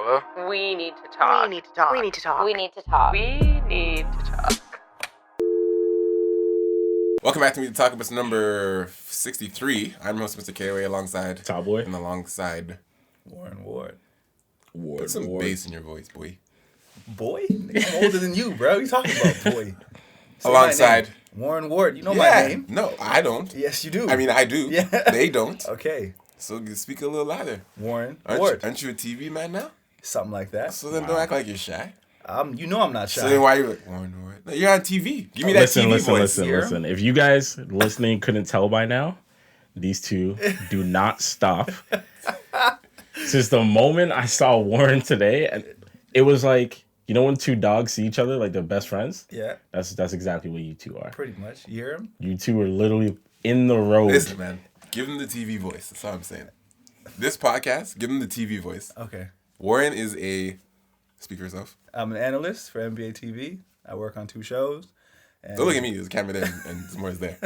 MR.KOA. We need to talk. We need to talk. We need to talk. We need to talk. We need to talk. Welcome back to Me to Talk About number 63. I'm host Mr. KOA alongside Tallboy. and alongside Warren Ward. Put some bass in your voice, boy. Boy? I'm older than you, bro. What are you talking about, boy? Say Alongside my name. Warren Ward. You know my name. No, I don't. Yes, you do. I mean, I do. Yeah. They don't. Okay. So you speak a little louder. Warren Aren't Ward. you a TV man now? Something like that. So then don't act like you're shy. You know I'm not shy. So then why are you like, Warren Ward? No, you're on TV. Give me that TV voice. Listen. If you guys listening couldn't tell by now, these two do not stop. Since the moment I saw Warren today, and it was like, you know when two dogs see each other, like they're best friends? Yeah. That's exactly what you two are. Pretty much. You hear him? You two are literally in the road. Listen, man. Give him the TV voice. That's all I'm saying. This podcast, give him the TV voice. Okay. Warren is a... Speak for yourself. I'm an analyst for NBA TV. I work on 2 shows. And Don't look at me. There's a camera there and more is there.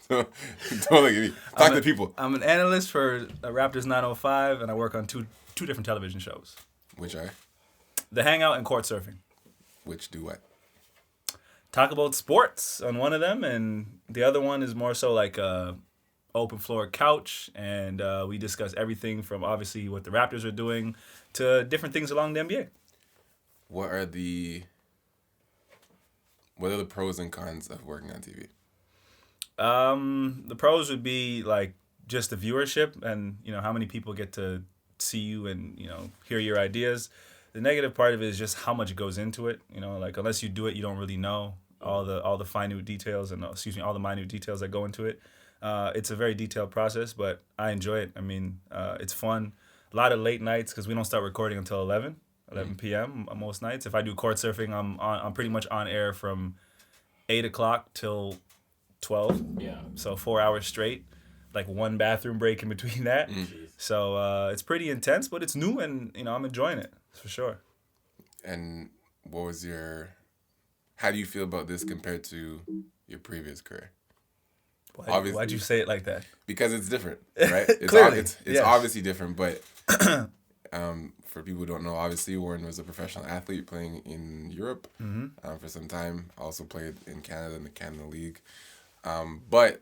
Don't look at me. Talk to people. I'm an analyst for Raptors 905, and I work on two different television shows. Which are? The Hangout and Court Surfing. Which do what? Talk about sports on one of them, and the other one is more so like a open floor couch, and we discuss everything from obviously what the Raptors are doing to different things along the NBA. What are the pros and cons of working on TV? The pros would be like just the viewership and, you know, how many people get to see you and, you know, hear your ideas. The negative part of it is just how much goes into it. You know, like unless you do it, you don't really know all the minute details and all the minute details that go into it. It's a very detailed process, but I enjoy it. I mean, it's fun. A lot of late nights because we don't start recording until 11 p.m. most nights. If I do court surfing, I'm pretty much on air from 8 o'clock till 12. Yeah. So 4 hours straight, like one bathroom break in between that. So it's pretty intense, but it's new and, you know, I'm enjoying it for sure. And how do you feel about this compared to your previous career? Why'd you say it like that? Because it's different, right? It's Clearly, it's yes. obviously different, but for people who don't know, obviously Warren was a professional athlete playing in Europe for some time. Also played in Canada in the Canada League, but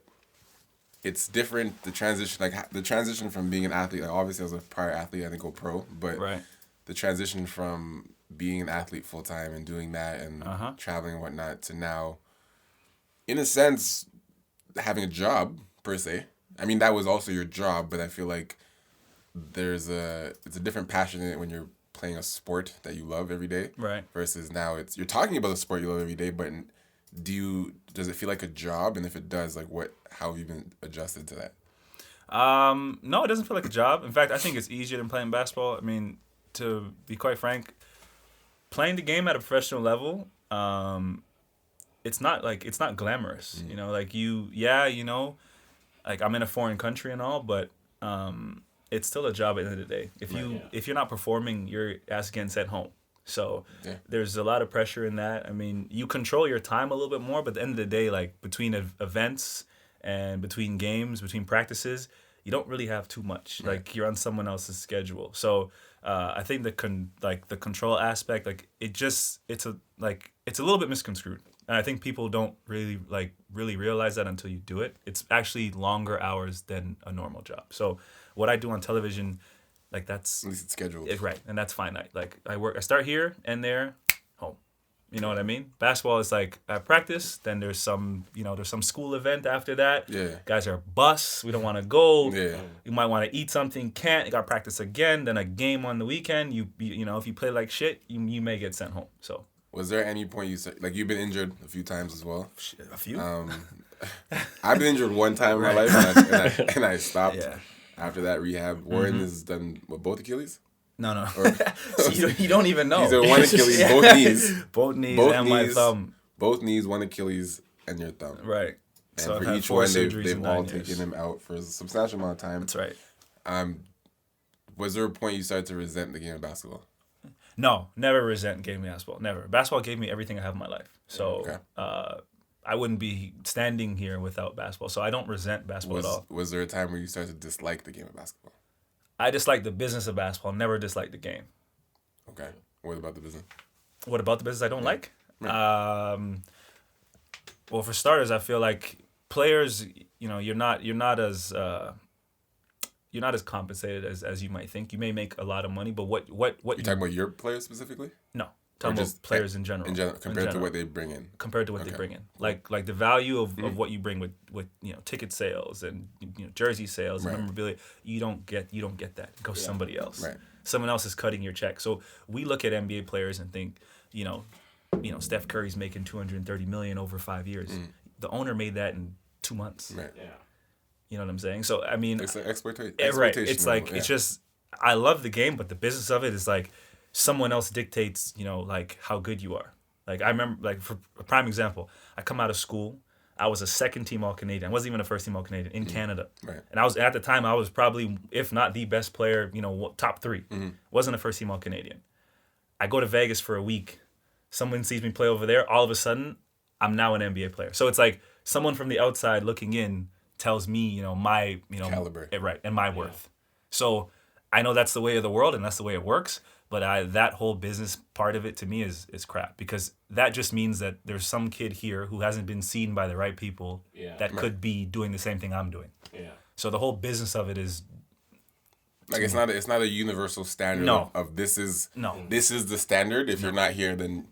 it's different. The transition from being an athlete, like obviously I was a prior athlete, I didn't go pro, but Right. the transition from being an athlete full time and doing that and traveling and whatnot to now, in a sense, having a job per se. I mean, that was also your job, but I feel like it's a different passion in it when you're playing a sport that you love every day. Right. Versus now you're talking about a sport you love every day, but does it feel like a job? And if it does, like how have you been adjusted to that? No, it doesn't feel like a job. In fact, I think it's easier than playing basketball. I mean, to be quite frank, playing the game at a professional level, it's not glamorous. You know, like you know, like I'm in a foreign country and all, but it's still a job at the end of the day. If you're not performing, your ass getting sent home. So there's a lot of pressure in that. I mean, you control your time a little bit more, but at the end of the day, like between events and between games, between practices, you don't really have too much. Right. Like you're on someone else's schedule. So I think the control aspect, like it's a little bit misconstrued. And I think people don't really realize that until you do it. It's actually longer hours than a normal job. So what I do on television, like that's... At least it's scheduled. Right, and that's finite. Like I start here and there, home. You know what I mean? Basketball is like I practice, then there's some school event after that. Yeah. Guys are bus, we don't want to go. Yeah. You might want to eat something, can't. You got to practice again, then a game on the weekend. You know, if you play like shit, you may get sent home. So... Was there any point you said, like you've been injured a few times as well? A few? I've been injured one time in my life and I stopped. Yeah. After that rehab. Warren has done both Achilles? No. You don't even know. He's done one Achilles, both knees. Both knees and my thumb. Both knees, one Achilles, and your thumb. Right. And so for I've each had 4 one, surgeries they've in all 9 years. taken him out for a substantial amount of time. That's right. Was there a point you started to resent the game of basketball? No, never resent game of basketball. Never. Basketball gave me everything I have in my life. So I wouldn't be standing here without basketball. So I don't resent basketball at all. Was there a time where you started to dislike the game of basketball? I dislike the business of basketball. Never dislike the game. Okay. What about the business? What about the business I don't like? Right. Well, for starters, I feel like players, you're not as compensated as you might think. You may make a lot of money, but what You talking about your players specifically? No, talking about players in general. Compared to what they bring in. Compared to what they bring in, like the value of what you bring with ticket sales and jersey sales and memorabilia, you don't get that. It goes somebody else. Right. Someone else is cutting your check. So we look at NBA players and think, Steph Curry's making $230 million over 5 years. The owner made that in 2 months. Right. Yeah. You know what I'm saying? So I mean, It's like exploitation. right. It's like it's just I love the game, but the business of it is like someone else dictates. Like how good you are. Like I remember, like for a prime example, I come out of school. I was a second team All Canadian. I wasn't even a first team All Canadian in Canada. Right. And I was at the time I was probably, if not the best player, top 3. Wasn't a first team All Canadian. I go to Vegas for a week. Someone sees me play over there. All of a sudden, I'm now an NBA player. So it's like someone from the outside looking in tells me, my, caliber. Right, and my worth. So I know that's the way of the world and that's the way it works. But that whole business part of it to me is crap, because that just means that there's some kid here who hasn't been seen by the right people that could be doing the same thing I'm doing. Yeah. So the whole business of it is like it's not a universal standard of this is the standard. If you're not here, then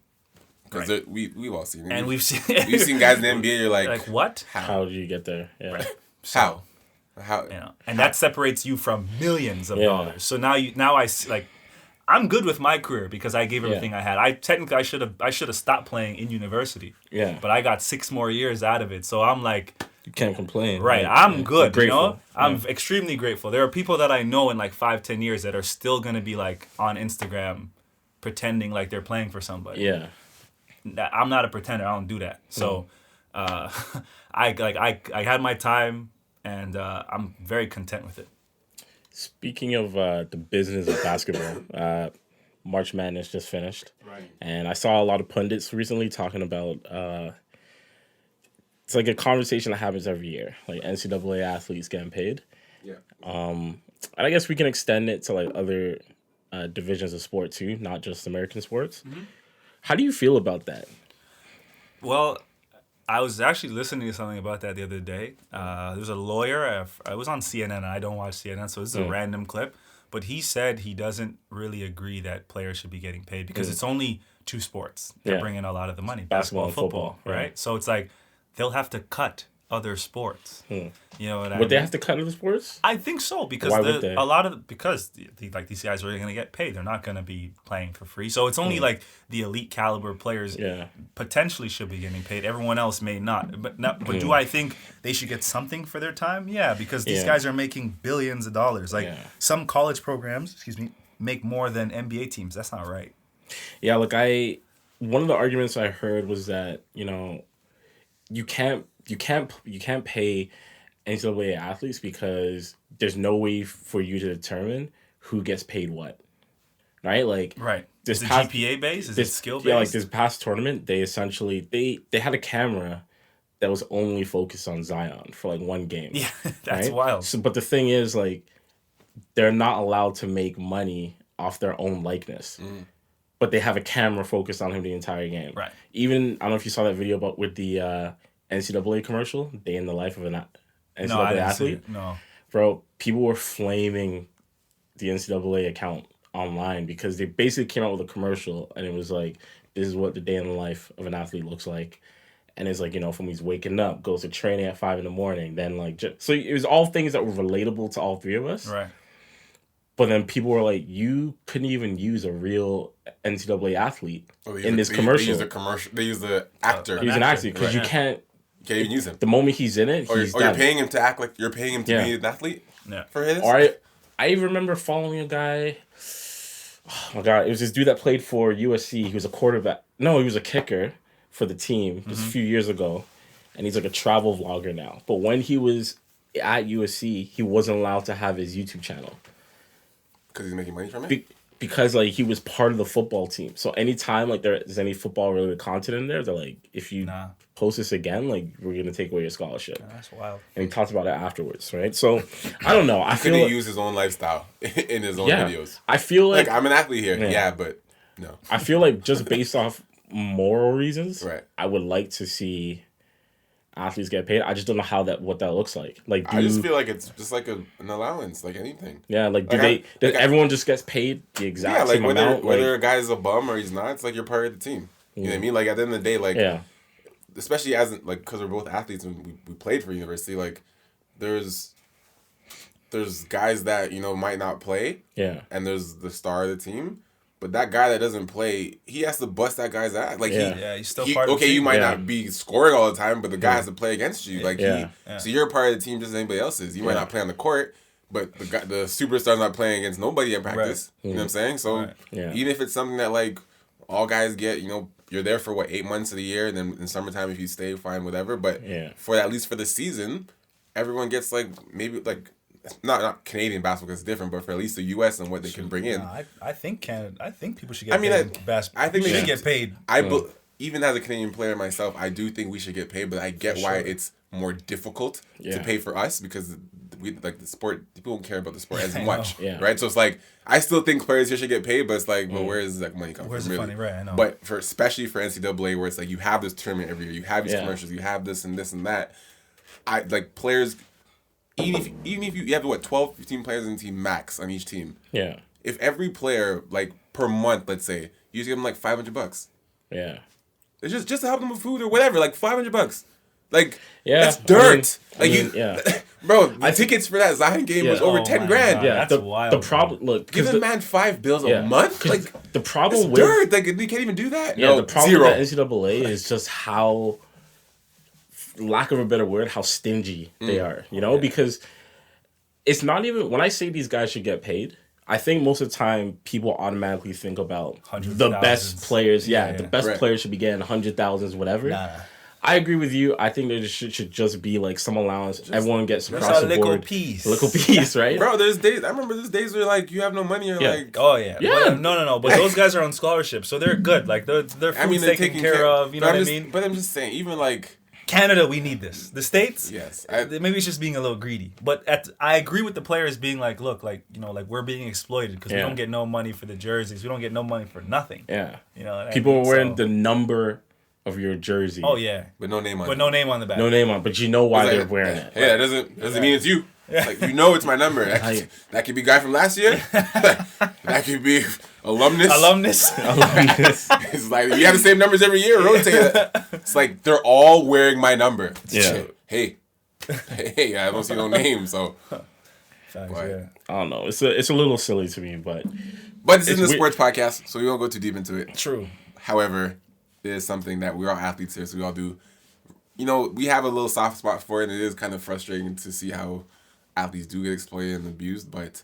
because we've all seen it. And we've seen guys in the NBA. You're like what? How did you get there? Yeah. Right. How? And that separates you from millions of dollars. So now I like. I'm good with my career because I gave everything I had. I should have stopped playing in university. Yeah. But I got 6 more years out of it. So I'm like, you can't complain. Right. I'm good. Grateful. I'm extremely grateful. There are people that I know in like 5-10 years that are still gonna be like on Instagram pretending like they're playing for somebody. Yeah. I'm not a pretender. I don't do that. So I had my time and I'm very content with it. Speaking of the business of basketball, March Madness just finished. Right. And I saw a lot of pundits recently talking about it's like a conversation that happens every year, like NCAA athletes getting paid. Yeah. And I guess we can extend it to like other divisions of sport too, not just American sports. Mm-hmm. How do you feel about that? Well, I was actually listening to something about that the other day. There was a lawyer. I was on CNN, and I don't watch CNN, so this is a random clip. But he said he doesn't really agree that players should be getting paid because it's only 2 sports that bring in a lot of the money, basketball and football, right? Yeah. So it's like they'll have to cut other sports. You know what I mean? Would they have to cut other sports? I think so because these guys are going to get paid. They're not going to be playing for free. So it's only like the elite caliber players potentially should be getting paid. Everyone else may not. But do I think they should get something for their time? Yeah, because these guys are making billions of dollars. Like some college programs, make more than NBA teams. That's not right. Yeah, like one of the arguments I heard was that, you can't pay NCAA athletes because there's no way for you to determine who gets paid what, right? Like, right. Is it GPA based? Is it skill based? Yeah, like this past tournament, they essentially they had a camera that was only focused on Zion for like one game. Yeah, that's right? wild. So, but the thing is, like, they're not allowed to make money off their own likeness. But they have a camera focused on him the entire game. Right. Even, I don't know if you saw that video with the NCAA commercial, day in the life of an NCAA athlete. No. Bro, people were flaming the NCAA account online because they basically came out with a commercial and it was like, this is what the day in the life of an athlete looks like. And it's like, from he's waking up, goes to training at 5 a.m, then like, so it was all things that were relatable to all 3 of us. Right. But then people were like, you couldn't even use a real NCAA athlete in this commercial. They use the actor. He was an actor because you can't even use him. The moment he's in it, he's you're paying him to act like you're paying him to be an athlete. Yeah. For his. Or I even remember following a guy. Oh my god, it was this dude that played for USC. He was a quarterback. No, he was a kicker for the team just a few years ago, and he's like a travel vlogger now. But when he was at USC, he wasn't allowed to have his YouTube channel. Because he's making money from it? because like he was part of the football team. So anytime like there's any football related content in there, they're like, if you post this again, like we're gonna take away your scholarship. That's wild. And he talks about it afterwards, right? So I don't know. I feel couldn't use his own lifestyle in his own videos. I feel like I'm an athlete here, but no. I feel like just based off moral reasons, right. I would like to see athletes get paid. I just don't know what that looks like. Like, I just feel like it's just like an allowance, like anything. Yeah, like everyone just gets paid the exact same amount? Whether a guy's a bum or he's not, it's like you're part of the team. You know what I mean? Like at the end of the day, like especially as like because we're both athletes and we played for university, like there's guys that might not play, and there's the star of the team. But that guy that doesn't play, he has to bust that guy's ass. Like he's still part of the team. You might not be scoring all the time, but the guy has to play against you. Like so you're a part of the team just as anybody else is. You might not play on the court, but the superstar's not playing against nobody in practice. Right. You know what I'm saying? So even if it's something that like all guys get, you're there for 8 months of the year, and then in summertime if you stay, fine, whatever. But for at least for the season, everyone gets like maybe like. Not Canadian basketball because it's different, but for at least the U.S. and what they can bring in. I think Canada. I think people should get paid in basketball. I think they should get paid. Even as a Canadian player myself, I do think we should get paid, but I get why it's more difficult to pay for us because we like the sport. People don't care about the sport as much, right? So it's like I still think players here should get paid, but it's like, well, where is that money coming from? Where's the money? Right, I know. But especially for NCAA, where it's like you have this tournament every year, you have these commercials, you have this and this and that. I like players. Even if you have 12, 15 players in the team max on each team. Yeah. If every player like per month, let's say, you just give them like $500. Yeah. It's just to help them with food or whatever, like $500. Like that's dirt. Bro, the tickets for that Zion game was over 10 grand. God. Yeah, that's wild. The problem, look, give the man $5 a month. Like the problem with dirt, like you can't even do that. Yeah, the problem with the NCAA is just how. Lack of a better word, how stingy they are, because it's not even when I say these guys should get paid, I think most of the time people automatically think about the best players. The best players should be getting 100,000s, whatever. Nah. I agree with you. I think there should just be like some allowance. Everyone gets across the board. Little piece, right? Bro, there's days. I remember there's days where like you have no money. Or like, oh yeah. But, no. But those guys are on scholarship, so they're good. Like their food's taken care of. You know what I mean? But I'm just saying, even like. Canada, we need this. The States, yes. Maybe it's just being a little greedy. But I agree with the players being like, look, like like we're being exploited because we don't get no money for the jerseys. We don't get no money for nothing. Yeah. People are wearing the number of your jersey. Oh yeah. But no name on it. But no name on the back. No name on, but you know why they're wearing it. Yeah, that doesn't mean it's you. Like it's my number. That could be guy from last year. That could be alumnus. It's like you have the same numbers every year. Rotate it. It's like they're all wearing my number. Yeah. Hey, I don't see no name. So, I don't know. It's a little silly to me, but this isn't a sports podcast, so we won't go too deep into it. True. However, it is something that we're all athletes here, so we all do. We have a little soft spot for it, and it is kind of frustrating to see how athletes do get exploited and abused, but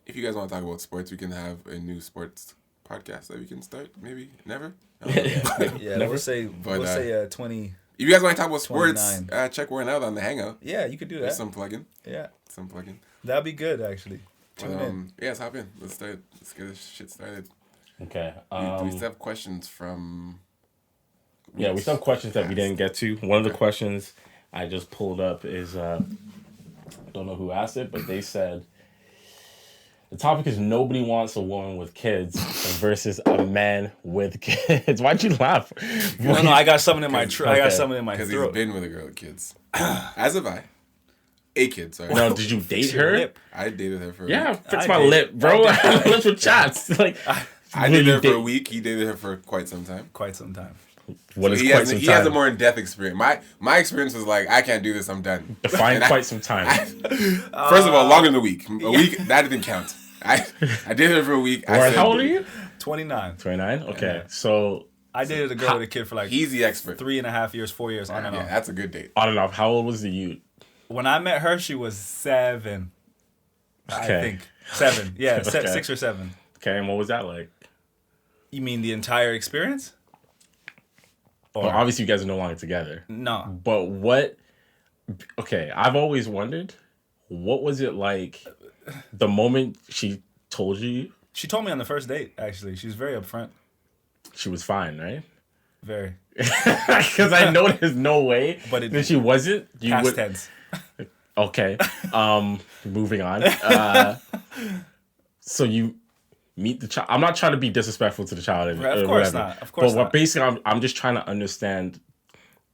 if you guys want to talk about sports, we can have a new sports podcast that we can start. Maybe never. Never. We'll say 20. If you guys want to talk about sports, check Warren out on the Hangout. Yeah, you could do that. There's some plugin. Yeah, some plugin. That'd be good actually. Let's hop in. Let's start. Let's get this shit started. Okay. We still have questions from. Yeah, we still have questions that we didn't get to. One of the questions I just pulled up is I don't know who asked it, but they said the topic is nobody wants a woman with kids versus a man with kids. Why'd you laugh? No, I got something in my I got something in my throat. Because he's been with a girl with kids. As have I. A kid, sorry. No, did you date her? Lip. I dated her for a week. Fix my dated, lip, bro. Lips with chats. Like I dated her for a week. He dated her for quite some time. What is he quite some time? He has a more in-depth experience. My experience was like, I can't do this, I'm done. Define quite some time. First of all, longer than a week. A week, that didn't count. I dated her for a week. How old are you? 29. 29? Okay. Yeah. So I dated a girl with a kid for like he's the expert. 3.5 years, 4 years, on and off. Yeah, that's a good date. On and off. How old was the youth? When I met her, she was 7. Okay. I think 7. Yeah, okay. 6 or 7. Okay, and what was that like? You mean the entire experience? Well, obviously you guys are no longer together. No. But what... Okay, I've always wondered, what was it like the moment she told you? She told me on the first date, actually. She was very upfront. She was fine, right? Very. Because I know there's no way that she wasn't. You past tense. Okay. Moving on. So you meet the child. I'm not trying to be disrespectful to the child. Of course not. Of course not. But basically, I'm just trying to understand,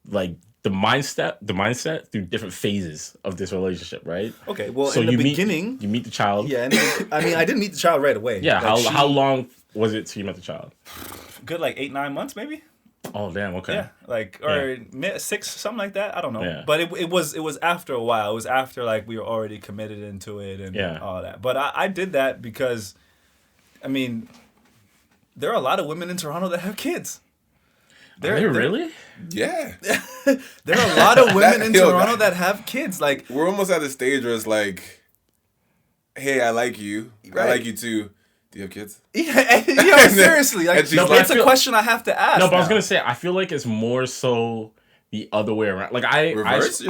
like, the mindset through different phases of this relationship, right? Okay. Well, so in the beginning, you meet the child. Yeah. I mean, I didn't meet the child right away. Yeah. How long was it till you met the child? Good, like 8-9 months, maybe. Oh damn! Okay. Yeah, like or 6, something like that. I don't know. Yeah. But it was after a while. It was after like we were already committed into it and all that. But I did that because, I mean, there are a lot of women in Toronto that have kids. Are really? Yeah. There are a lot of women in Toronto that have kids. Like we're almost at the stage where it's like, hey, I like you. Right. I like you too. Do you have kids? Yeah, seriously. Like, it's a question I have to ask. No, but I was gonna say I feel like it's more so the other way around. Like I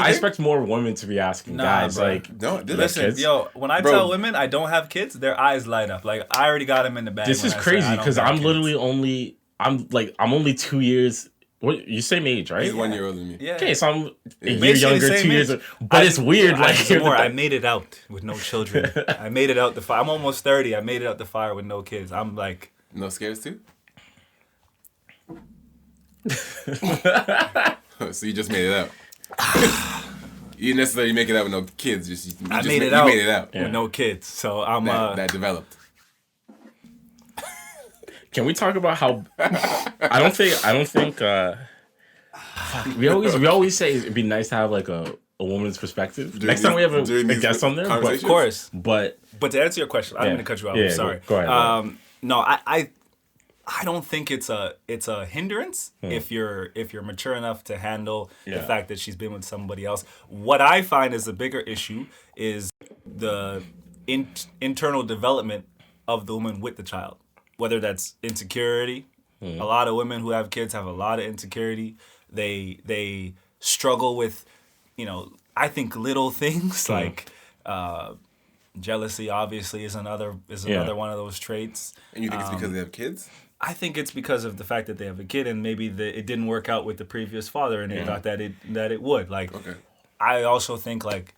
expect more women to be asking guys. Bro. Like, no, listen, yo, when I tell women I don't have kids, their eyes light up. Like I already got them in the bag. This is crazy because I'm literally I'm only 2 years. What you same age, right? He's 1 year older than me. Yeah. Okay, so I'm a year younger, 2 years. But it's weird. I made it out with no children. I made it out the fire. I'm almost 30. I made it out the fire with no kids. I'm like no scares too. So you just made it out. You didn't necessarily make it out with no kids. I made it out yeah. with no kids. So I'm that developed. Can we talk about how I don't think we always say it'd be nice to have like a woman's perspective. Next time we have a guest on there, but of course. But to answer your question, I'm going to cut you off. I'm sorry. Go ahead. No, I don't think it's a hindrance if you're mature enough to handle the fact that she's been with somebody else. What I find is the bigger issue is the internal development of the woman with the child. Whether that's insecurity, a lot of women who have kids have a lot of insecurity. They struggle with, I think little things like jealousy. Obviously, is another one of those traits. And you think it's because they have kids? I think it's because of the fact that they have a kid and maybe it didn't work out with the previous father and they thought that it would. Like, okay. I also think like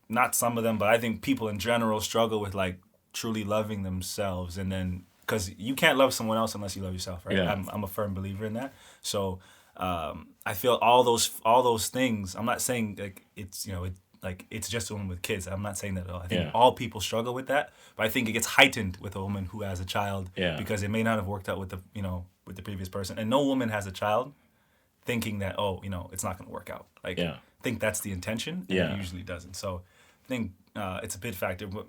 not some of them, but I think people in general struggle with like truly loving themselves, and then because you can't love someone else unless you love yourself, right? Yeah. I'm a firm believer in that. So I feel all those things. I'm not saying like it's it's just a woman with kids. I'm not saying that at all. I think all people struggle with that, but I think it gets heightened with a woman who has a child because it may not have worked out with the previous person, and no woman has a child thinking that it's not going to work out. Like I think that's the intention, and it usually doesn't. So I think it's a big factor. But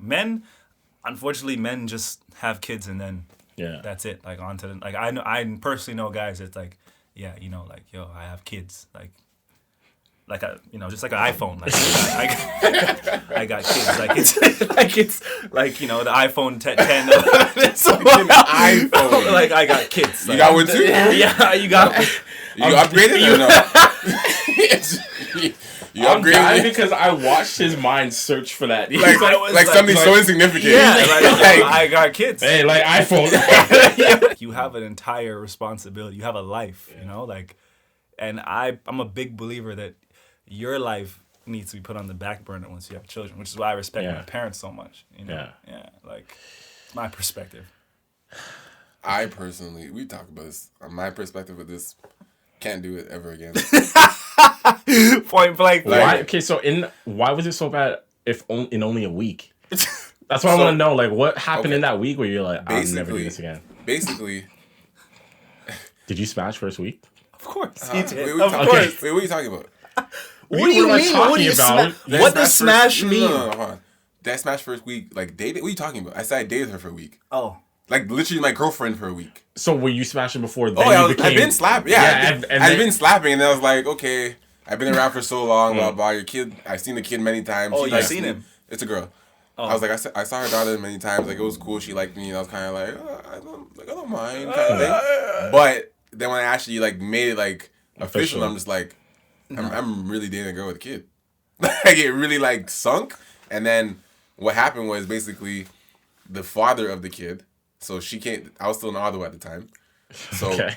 unfortunately, men just have kids and then that's it. Like on to the, like I personally know guys that's like I have kids like a just like an iPhone like I got kids like it's like the iPhone 10 so like an iPhone like I got kids like, you got one too? Yeah, you got you upgraded or no? You upgraded because I watched his mind search for that. Like something so insignificant. Yeah, like I got kids. Hey, like iPhone. You have an entire responsibility. You have a life, and I'm a big believer that your life needs to be put on the back burner once you have children, which is why I respect my parents so much. Yeah, like my perspective. I personally, we talk about this. My perspective with this, can't do it ever again. Point blank. Why? Okay, so why was it so bad? In only a week. That's what I want to know. Like, what happened in that week where you're like, I'm never doing this again? Basically, did you smash first week? Of course, he did. Of course. Wait, what are you talking about? What do you mean? What does smash mean? No. That smash first week, like dated. What are you talking about? I said I dated her for a week. Oh. Like literally my girlfriend for a week. So were you smashing before? Then I've been slapping. Yeah, I've been slapping, and I was like, okay, I've been around for so long. Blah blah. Your kid, I've seen the kid many times. Oh, you've seen him? It's a girl. Oh. I was like, I saw her daughter many times. Like it was cool. She liked me, and I was kind of like, I don't mind, kind of thing. But then when I actually like made it like official, I'm just like, I'm really dating a girl with a kid. Like it really like sunk, and then what happened was basically the father of the kid. So she came. I was still in Ottawa at the time. So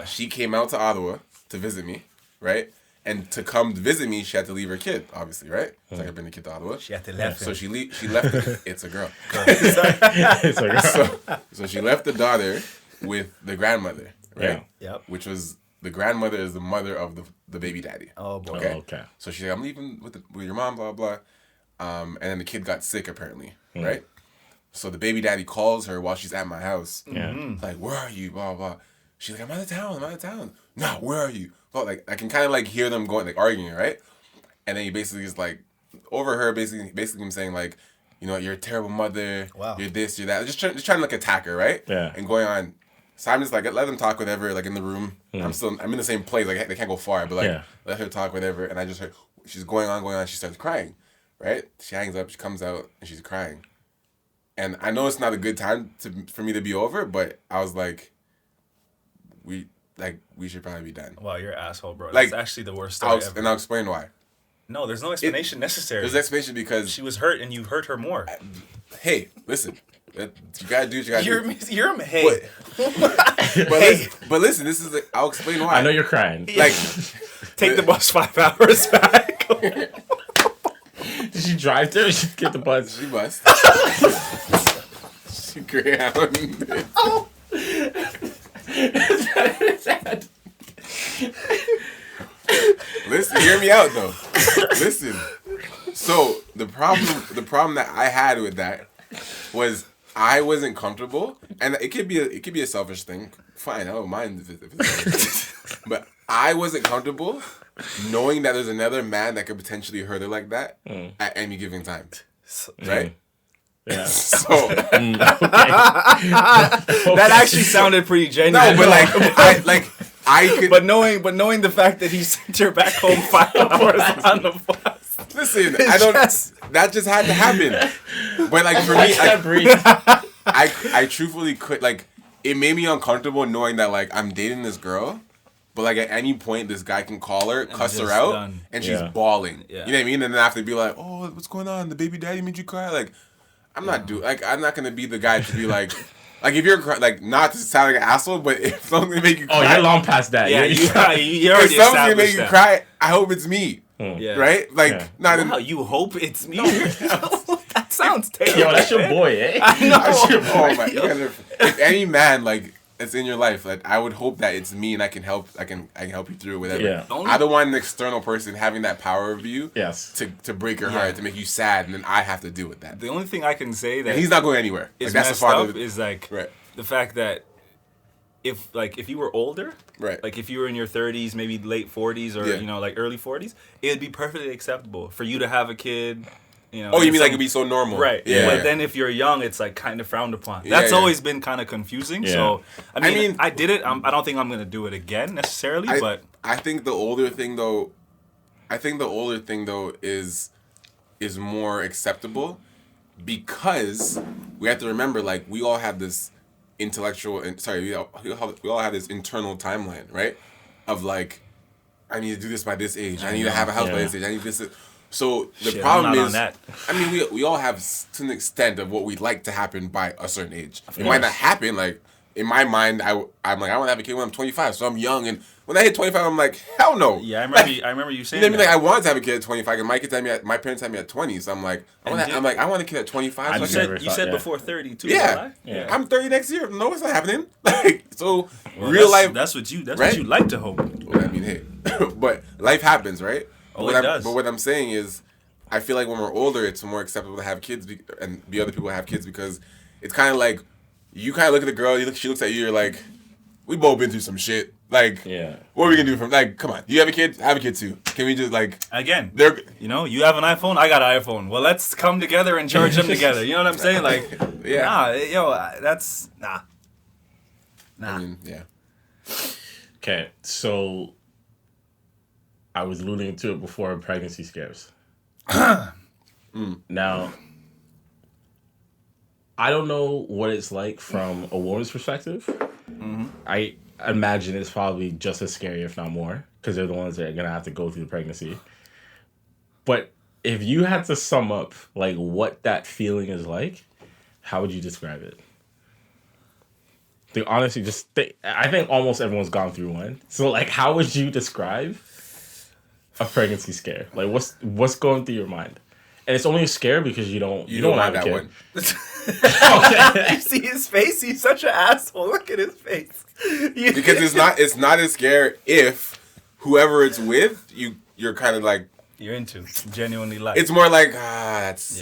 she came out to Ottawa to visit me, right? And to come visit me, she had to leave her kid, obviously, right? So I could bring the kid to Ottawa. She had to leave. So she left. It's a girl. It's like, So she left the daughter with the grandmother, right? Yeah. Yep. Which was the grandmother is the mother of the baby daddy. Oh boy. Okay. So she's like, I'm leaving with your mom, blah blah. And then the kid got sick apparently, right? So the baby daddy calls her while she's at my house. Yeah. Like, where are you? Blah blah. She's like, I'm out of town. No, where are you? Well, like I can kind of like hear them going like arguing, right? And then he basically is like over her, basically him saying like, you know, you're a terrible mother. Wow. You're this, you're that. Just trying to like attack her, right? Yeah. And going on. So I'm just like let them talk whatever, like in the room. I'm in the same place, like they can't go far, but like let her talk whatever. And I just heard she's going on. She starts crying, right? She hangs up. She comes out and she's crying. And I know it's not a good time for me to be over, but I was like, we should probably be done. Wow, you're an asshole, bro. Like, That's actually the worst story ever. And I'll explain why. No, there's no explanation necessary. There's explanation because she was hurt and you hurt her more. Hey, listen. You gotta do what you gotta do. You're hey. But listen, this is I'll explain why. I know you're crying. Like, Take the bus 5 hours back. Did she drive there or she get the bus? She must. She Greyhound. Oh. Listen, hear me out though. Listen. So the problem that I had with that was I wasn't comfortable, and it could be a selfish thing. Fine, I don't mind if it's selfish. But I wasn't comfortable knowing that there's another man that could potentially hurt her like that at any given time, right? Yeah. So That actually sounded pretty genuine. no, but I could. But knowing the fact that he sent her back home 5 hours on the bus. Listen, I don't. That just had to happen. But like for me, can't breathe. I truthfully could like. It made me uncomfortable knowing that like I'm dating this girl, but like at any point this guy can call her, cuss her out, and she's bawling. Yeah. You know what I mean? And then I have to be like, oh, what's going on? The baby daddy made you cry? Like, I'm not I'm not gonna be the guy to be like. Like if you're like not to sound like an asshole, but if something make you cry, Oh, you're long past that. Yeah, you already if something make established you that. cry, I hope it's me. Yeah. Right? Like not in. Wow, you hope it's me? That sounds terrible. Yo, that's your boy, eh? I know. That's your Oh boy. my! If any man like that's in your life, like I would hope that it's me and I can help. I can help you through whatever. Yeah. I don't want an external person having that power over you. Yes. To break your heart, to make you sad, and then I have to deal with that. The only thing I can say that And he's not going anywhere. is Like, that's the messed father. up is like Right. the fact that if you were older, Right. like if you were in your 30s, maybe late 40s or like early 40s, it'd be perfectly acceptable for you to have a kid. Oh, you mean like it'd be so normal? Right. Yeah. But then if you're young, it's like kind of frowned upon. Yeah, That's yeah. always been kind of confusing. Yeah. So I mean, I I did it. I don't think I'm gonna do it again necessarily. But I think the older thing though is more acceptable because we have to remember like we all have this we all have this internal timeline, right? Of like I need to do this by this age. I need to have a house by this age. I need this. So the problem I'm not is, on that. I mean, we all have to an extent of what we'd like to happen by a certain age. It might not happen. Like in my mind, I'm like I want to have a kid when I'm 25, so I'm young. And when I hit 25, I'm like, hell no. yeah, I remember you You saying know what I mean? that. Like I wanted to have a kid at 25, and my parents had me at 20. So I'm like, I want a kid at 25. I So I never can, You said yeah. before 30 too. yeah. Yeah. I'm 30 next year. No, it's not happening. Like so, Well, real life. That's what you right? like to hope. Well, I mean, hey, but life happens, right? Oh, but it does. But what I'm saying is, I feel like when we're older, it's more acceptable to have kids and be other people have kids because it's kind of like you kind of look at the girl, she looks at you, you're like, we both been through some shit. Like, what are we gonna do from like? Come on, you have a kid, have a kid too. Can we just like Again, they're you have an iPhone, I got an iPhone. Well, let's come together and charge them together. You know what I'm saying? Like, that's nah. I mean, yeah. Okay, so I was alluding to it before pregnancy scares. Now, I don't know what it's like from a woman's perspective. I imagine it's probably just as scary, if not more, because they're the ones that are going to have to go through the pregnancy. But if you had to sum up like what that feeling is like, how would you describe it? Honestly, I think almost everyone's gone through one. So, like, how would you describe a pregnancy scare? Like, what's going through your mind? And it's only a scare because you don't have that a kid. one. You see his face? He's such an asshole. Look at his face. Because it's not a scare if whoever it's with, you're kind of like You're into genuinely like. it's more like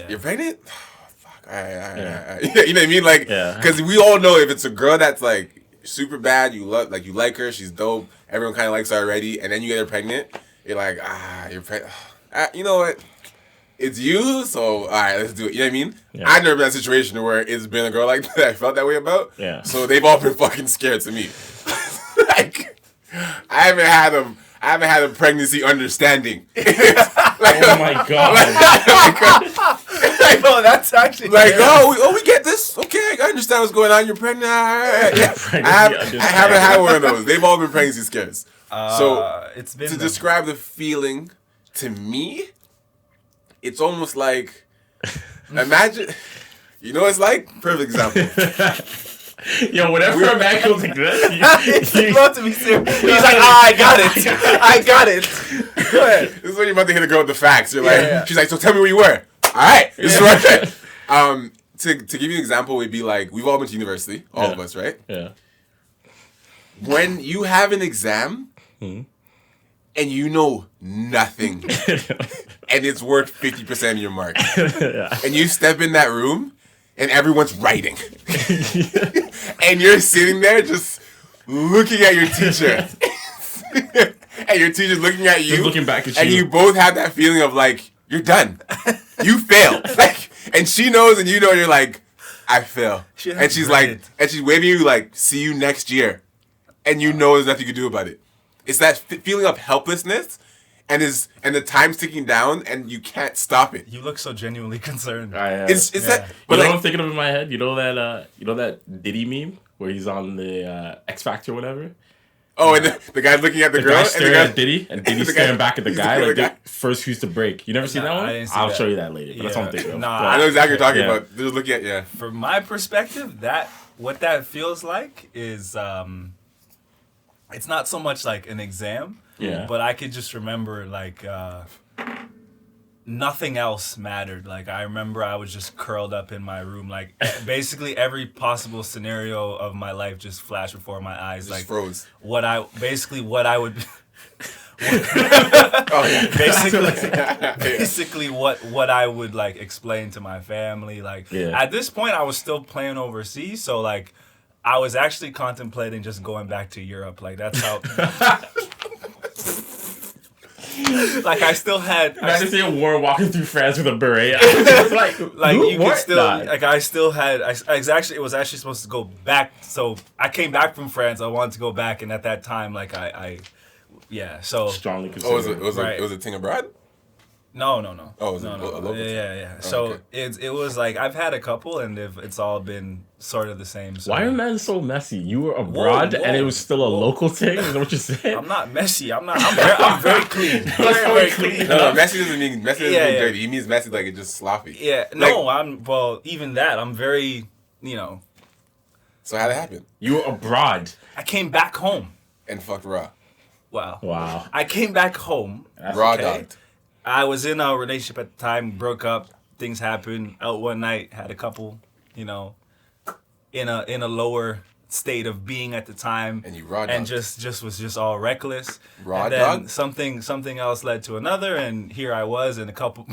you're pregnant. Oh, fuck. All right. You know what I mean? Like, because we all know if it's a girl that's like super bad, you like her, she's dope, everyone kind of likes her already, and then you get her pregnant, you're like, you're pregnant. You know what? It's you, so all right, let's do it. You know what I mean? Yeah. I've never been in a situation where it's been a girl like that I felt that way about. Yeah. So they've all been fucking scared to me. Like, I haven't had a pregnancy understanding. Oh my god! No, that's actually like, we get this. Okay, I understand what's going on. You're pregnant. All right. Yeah. I haven't had one of those. They've all been pregnancy scares. So it's been to describe the feeling to me, it's almost like imagine. You know what it's like? Perfect example. Yo, whenever a man goes like this, he's about to be serious. He's like, I got it. Go ahead. This is when you're about to hit a girl with the facts. You're like, she's like, so tell me where you were. All right, this is right. To give you an example, would be like we've all been to university, all of us, right? Yeah. When you have an exam and you know nothing, and it's worth 50% of your mark, and you step in that room and everyone's writing, and you're sitting there just looking at your teacher, and your teacher's looking at you, just looking back at you, and you both have that feeling of like you're done, you failed, like, and she knows and you know, you're like, I fail, and she's like, and she's waving you like, see you next year, and you know there's nothing you can do about it. It's that feeling of helplessness. And the time's ticking down, and you can't stop it. You look so genuinely concerned. It's that. But you know what I'm thinking of in my head? You know that Diddy meme where he's on the X Factor or whatever? Oh, and the guy's looking at the girl, guy staring at Diddy, and Diddy's staring back at the guy like the first fuse to break. You never seen that one? I didn't see I'll show you that later. But that's what I'm thinking of. I know exactly what you're talking about. They're looking at From my perspective, what that feels like is it's not so much like an exam. Yeah. But I could just remember like nothing else mattered. Like I remember I was just curled up in my room. Like basically every possible scenario of my life just flashed before my eyes. Just like froze. What I would basically what I would like explain to my family. Like at this point I was still playing overseas, so like I was actually contemplating just going back to Europe. Like that's how. Like I still had. Imagine seeing Warren walking through France with a beret. like you could still. Like I still had. It was actually supposed to go back. So I came back from France. I wanted to go back, and at that time, like So strongly considered. It was a thing abroad. No. Oh, was it a local thing? Yeah. Oh, so okay. it was like I've had a couple, and it's all been sort of the same. So. Why are men so messy? You were abroad, and it was still a local thing. Is that what you're saying? I'm not messy. I'm very clean. Very clean. No, messy doesn't mean dirty. He means messy like it's just sloppy. Yeah. No, even that. I'm very, So how'd it happen? You were abroad. I came back home. And fucked raw. Wow. I came back home. Raw dogged. I was in a relationship at the time, broke up, things happened, out one night, had a couple, in a lower state of being at the time. And you raw dogged. And just was all reckless. Raw and dogged? then something else led to another, and here I was, and a couple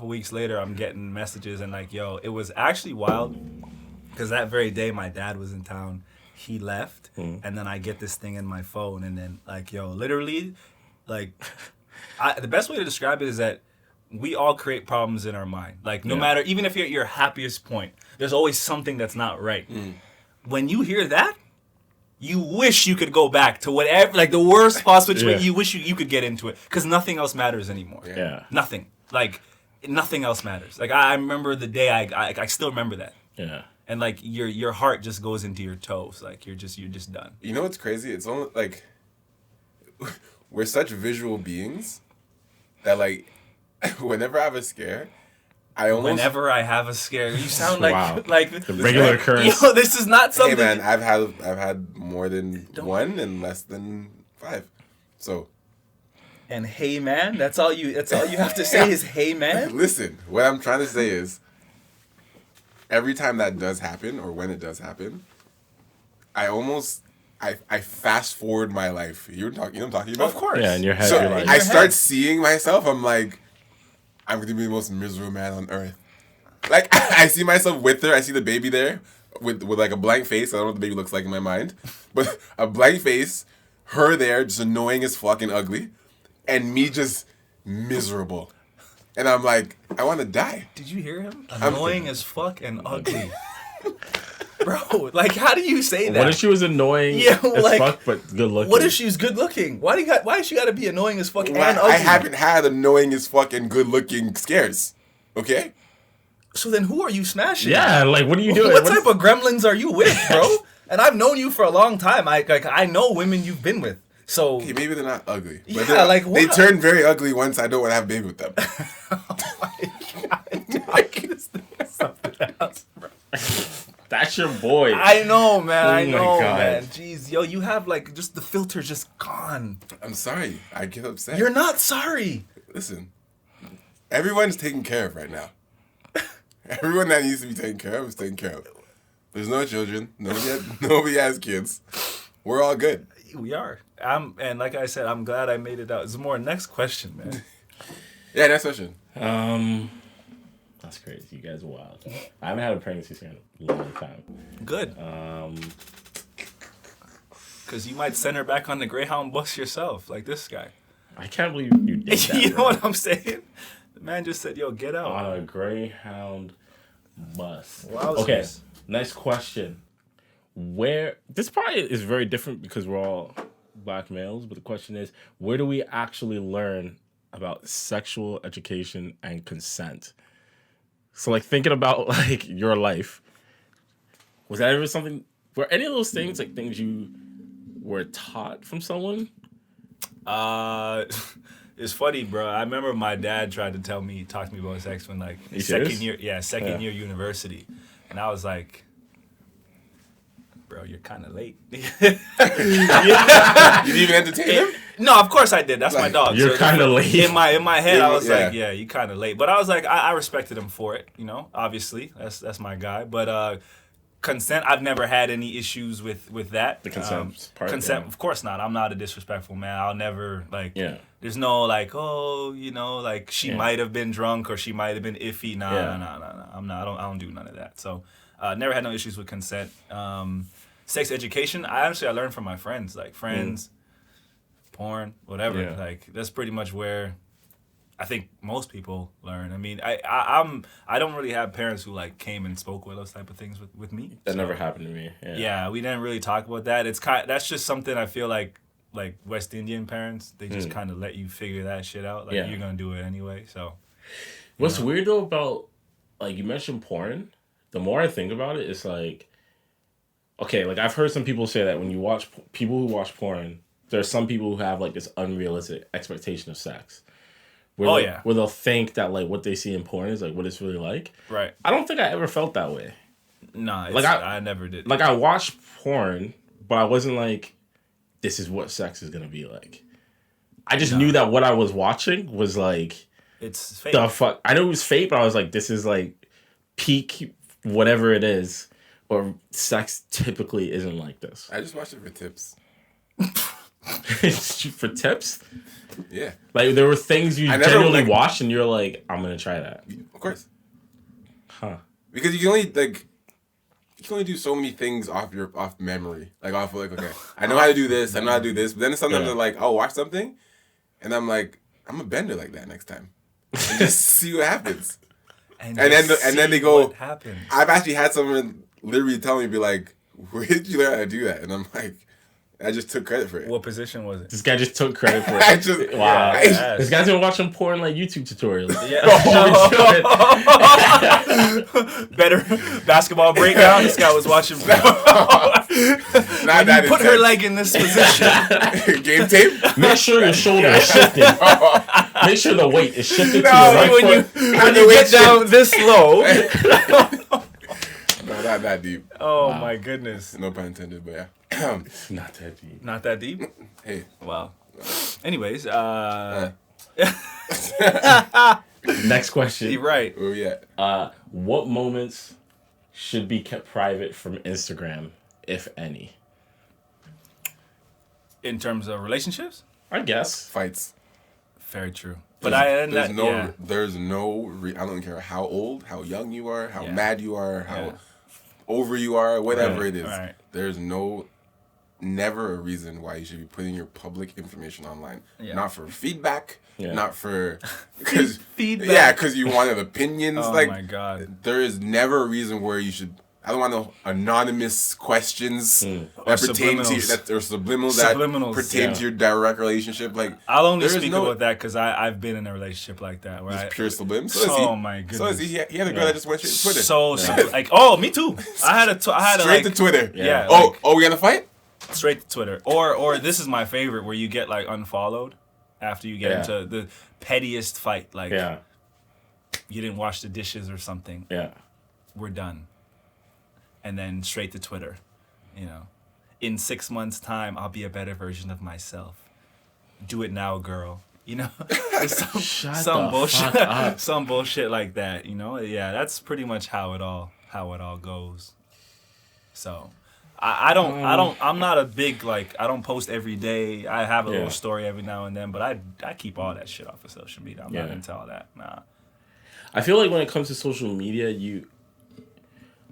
weeks later I'm getting messages and like, yo, it was actually wild because that very day my dad was in town. He left, and then I get this thing in my phone, and then like, yo, literally, like, the best way to describe it is that we all create problems in our mind. Like, no matter, even if you're at your happiest point, there's always something that's not right. When you hear that, you wish you could go back to whatever, like the worst possible situation. You wish you could get into it because nothing else matters anymore. Yeah. Nothing. Like, nothing else matters. Like, I remember the day I still remember that. Yeah. And like your heart just goes into your toes. Like you're just done. You know what's crazy? It's only like we're such visual beings that like whenever I have a scare, Whenever I have a scare, you sound like Wow. like The regular occurrence. This is not something. Hey man, I've had more than one and less than 5. So. And hey man, that's all you have to say is hey man. Listen, what I'm trying to say is, every time that does happen, or when it does happen, I fast forward my life. You know what I'm talking about? Of course. Yeah, in your head, So you're like, I start seeing myself. I'm like, I'm gonna be the most miserable man on earth. Like I see myself with her. I see the baby there with like a blank face. I don't know what the baby looks like in my mind, but a blank face. Her there, just annoying as fucking ugly, and me just miserable. And I'm like, I want to die. Did you hear him? Annoying as fuck and ugly. Bro, like, how do you say that? What if she was annoying as fuck but good looking? What if she's good looking? Why does she got to be annoying as fuck and ugly? I haven't had annoying as fuck and good looking scares. Okay? So then who are you smashing? Yeah, like, what are you doing? What type of gremlins are you with, bro? And I've known you for a long time. I know women you've been with. So Okay, maybe they're not ugly. But yeah, like they what? turn very ugly once I don't want to have a baby with them. Oh my god, dog, this is something else, bro. That's your boy. I know, man. I my know, God. man. Jeez, yo, you have like just the filter just gone. I'm sorry. I get upset. You're not sorry. Listen, everyone's taken care of right now. Everyone that needs to be taken care of is taken care of. There's no children. Nobody has kids. We're all good. We are. And like I said, I'm glad I made it out. It's more next question, man. Yeah, next question. That's crazy. You guys are wild. I haven't had a pregnancy scare in a long time. Good. Because you might send her back on the Greyhound bus yourself, like this guy. I can't believe you did that. You know bro. what I'm saying? The man just said, yo, get out. On a Greyhound bus. Wowzers. Okay, next question. This probably is very different because we're all black males, but the question is, where do we actually learn about sexual education and consent? So, like, thinking about, like, your life, was that ever something, were any of those things, like, things you were taught from someone? It's funny, bro. I remember my dad tried to talk to me about sex when, like, second year year university. And I was like, bro, you're kind of late. You didn't even entertain him? No, of course I did. That's my dog. You're kind of late. In my head, I was Yeah. like, yeah, you kind of late. But I was like, I respected him for it. You know, obviously, that's my guy. But consent, I've never had any issues with that. The consent part. Consent, yeah. of course not. I'm not a disrespectful man. I'll never Yeah. There's no like, oh, you know, like she might have been drunk or she might have been iffy. No. I'm not. I don't do none of that. So, never had no issues with consent. Sex education, I learned from my friends, like friends, porn, whatever. Yeah. Like that's pretty much where I think most people learn. I mean, I don't really have parents who like came and spoke with those type of things with me. That never happened to me. Yeah, we didn't really talk about that. That's just something I feel like West Indian parents, they just kind of let you figure that shit out. Like you're gonna do it anyway. So what's weird though about, like, you mentioned porn, the more I think about it, it's like, okay, like I've heard some people say that when you watch people who watch porn, there's some people who have like this unrealistic expectation of sex. Where they'll think that like what they see in porn is like what it's really like. Right. I don't think I ever felt that way. Nah, Like I never did. Like I watched porn, but I wasn't like, this is what sex is gonna be like. I just knew that what I was watching was like, it's fake. the fuck. I knew it was fake, but I was like, this is like peak whatever it is. Or sex typically isn't like this. I just watched it for tips. For tips? Yeah. Like, there were things you genuinely watched and you're like, I'm going to try that. Of course. Huh. Because you can only do so many things off memory. Like, off like, okay, I know how to do this, I know how to do this. But then sometimes I'm like, I'll watch something, and I'm like, I'm a bender like that next time. And just see what happens. And then they go, what happens. I've actually had someone literally tell me, be like, where did you learn how to do that? And I'm like, I just took credit for it. What position was it? This guy just took credit for it. Wow. This guy's been watching porn like YouTube tutorials. Yeah. better basketball breakdown. This guy was watching. When you put her leg in this position. Game tape. Make sure your shoulder is shifted. Make sure the weight is shifted to your right foot. When you get down this low. No, not that deep. Oh my goodness. No pun intended, but yeah. Not that deep. Not that deep? Hey. Wow. Anyways, Next question. you're right. Oh yeah. What moments should be kept private from Instagram, if any? In terms of relationships? I guess. Fights. Very true. But I there's no I don't care how old, how young you are, how mad you are, how over you are, whatever it is. Right. There's never a reason why you should be putting your public information online. Yeah. Not for feedback, Yeah. not for because Feedback. Yeah, because you wanted opinions. Oh like my God. there is never a reason where you should. I don't want no anonymous questions that pertain to Subliminals, that pertain to your direct relationship. Like I'll only there is speak about that because I've been in a relationship like that. Where Just pure sublims. my goodness. So is he. He had a girl that just went straight to Twitter. So like, oh, me too. I had a Straight to Twitter. Yeah. We gonna fight? Straight to Twitter. Or this is my favorite where you get like unfollowed after you get into the pettiest fight. Like you didn't wash the dishes or something. Yeah. We're done. And then straight to Twitter. You know. In 6 months' time, I'll be a better version of myself. Do it now, girl. You know? some bullshit. Some bullshit like that, you know? Yeah, that's pretty much how it all goes. So I'm not a big, like, I don't post every day. I have a little story every now and then, but I keep all that shit off of social media. I'm not into all that. Nah. I feel like when it comes to social media,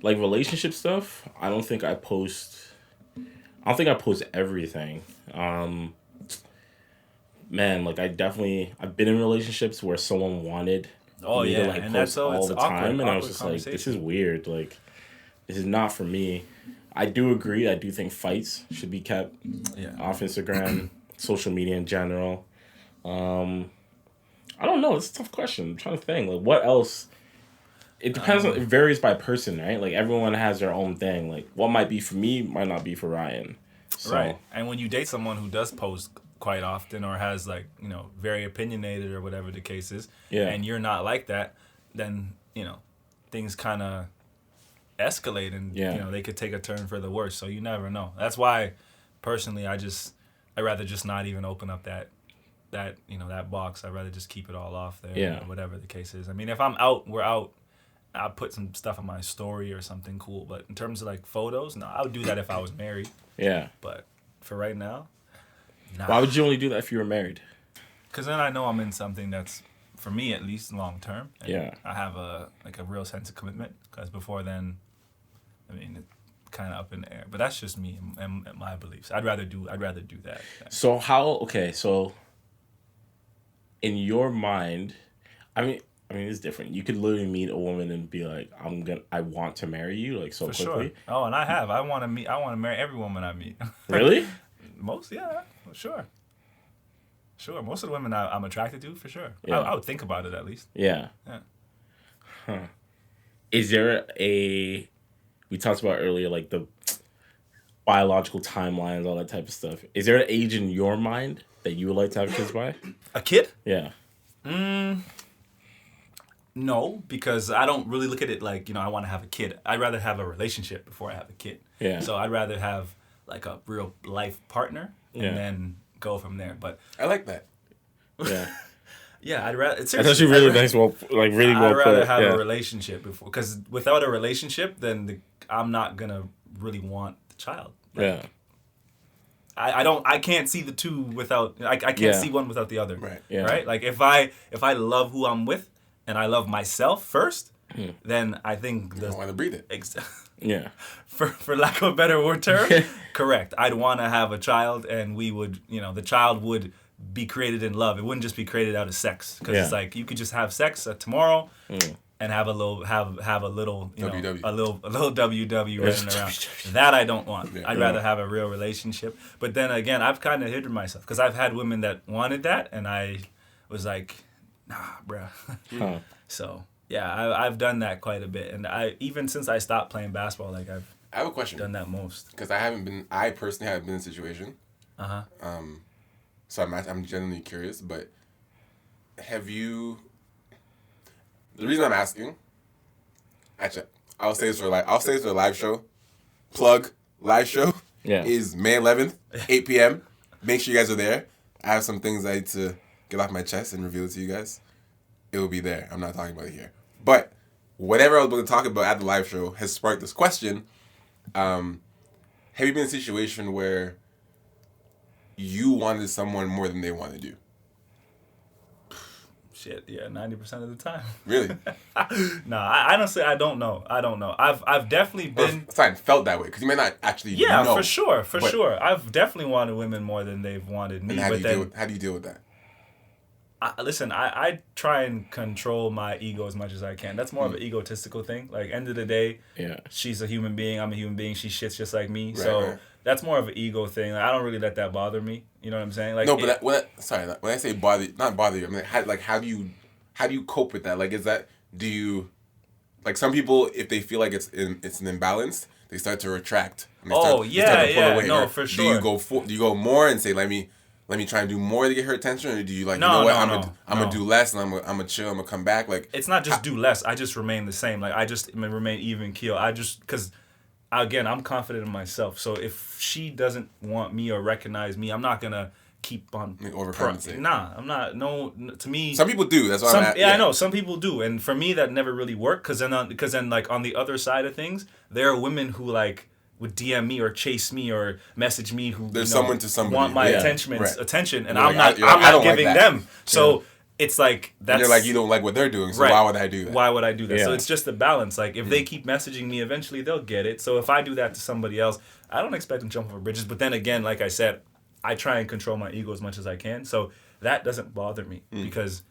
like relationship stuff, I don't think I post everything. Man, like I've been in relationships where someone wanted me to like and post all the time, awkward, and I was just like, this is weird. Like, this is not for me. I do agree. I do think fights should be kept off Instagram, social media in general. I don't know. It's a tough question. I'm trying to think. Like, what else? It depends on. It varies by person, right? Like, everyone has their own thing. Like, what might be for me might not be for Ryan. So. Right. And when you date someone who does post quite often or has like, you know, very opinionated or whatever the case is, and you're not like that, then, you know, things kind of escalate and you know, they could take a turn for the worse. So you never know. That's why personally I'd rather just not even open up that you know, that box. I'd rather just keep it all off there or whatever the case is. I mean, if I'm out, we're out, I'll put some stuff on my story or something cool. But in terms of like photos, no, I would do that if I was married. Yeah. But for right now, nah. Why would you only do that if you were married? Because then I know I'm in something that's, for me at least, long term. Yeah. I have a real sense of commitment. Because before then, I mean, it's kind of up in the air. But that's just me and my beliefs. I'd rather do that. So so in your mind, I mean, it's different. You could literally meet a woman and be like, I want to marry you, like, so for quickly. Sure. Oh, and I have. I want to marry every woman I meet. Really? Most, yeah, sure. Sure, most of the women I'm attracted to, for sure. Yeah. I would think about it at least. Yeah. Huh. Is there we talked about earlier, like the biological timelines, all that type of stuff. Is there an age in your mind that you would like to have kids by? A kid? Yeah. No, because I don't really look at it like, you know, I want to have a kid. I'd rather have a relationship before I have a kid. Yeah. So I'd rather have like a real life partner and then go from there. But I like that. Yeah. Yeah, I'd rather. That's actually really nice. Well, like really well put. I'd rather have a relationship before, because without a relationship, then I'm not gonna really want the child. Like, I can't see the two without. I can't see one without the other. Right. Yeah. Right. Like if I love who I'm with and I love myself first, then I think I want to breathe it. Yeah. For lack of a better word term, correct. I'd want to have a child, and we would, you know, the child would be created in love. It wouldn't just be created out of sex, because it's like you could just have sex tomorrow and have a little you know, WW. a little WW running around. That I don't want. I'd rather have a real relationship. But then again, I've kind of hindered myself, because I've had women that wanted that, and I was like, nah, bruh. So Yeah, I've done that quite a bit, and even since I stopped playing basketball, like I have a question. Done that most because I personally haven't been in a situation. So I'm genuinely curious, but have you? The reason I'm asking, actually, I'll say this for a live show. Plug live show. Yeah. Is May 11th, 8 p.m. Make sure you guys are there. I have some things I need to get off my chest and reveal it to you guys. It will be there. I'm not talking about it here. But whatever I was going to talk about at the live show has sparked this question. Have you been in a situation where you wanted someone more than they wanted you? shit. Yeah, 90% of the time. Really? No, I honestly I don't know. I've definitely been. Fine, felt that way because you may not actually. Yeah, know, for sure. I've definitely wanted women more than they've wanted me. And how do you deal with that? Listen, I try and control my ego as much as I can. That's more of an egotistical thing. Like, end of the day, she's a human being. I'm a human being. She shits just like me. Right. That's more of an ego thing. Like, I don't really let that bother me. You know what I'm saying? Like, no, but when I say not bother you, I mean, how do you cope with that? Like, do you, like, some people, if they feel like it's an imbalance, they start to retract. And they start to pull away. No, for sure. Do you go more and say, let me try and do more to get her attention, or do you I'm gonna do less and I'm gonna chill, I'm gonna come back? Like, it's not just do less. I just remain the same. Like, I just remain even keel. Because again, I'm confident in myself. So if she doesn't want me or recognize me, I'm not gonna keep on overcompensate. Nah, I'm not. No, to me, some people do. That's why I'm at. Yeah, I know some people do, and for me, that never really worked. Because then like on the other side of things, there are women who like would DM me or chase me or message me who someone to somebody want my attention, and I'm not giving them. So it's like that's. And you're like, you don't like what they're doing, so why would I do that? Why would I do that? Yeah. So it's just a balance. Like, if they keep messaging me, eventually they'll get it. So if I do that to somebody else, I don't expect them to jump over bridges. But then again, like I said, I try and control my ego as much as I can. So that doesn't bother me because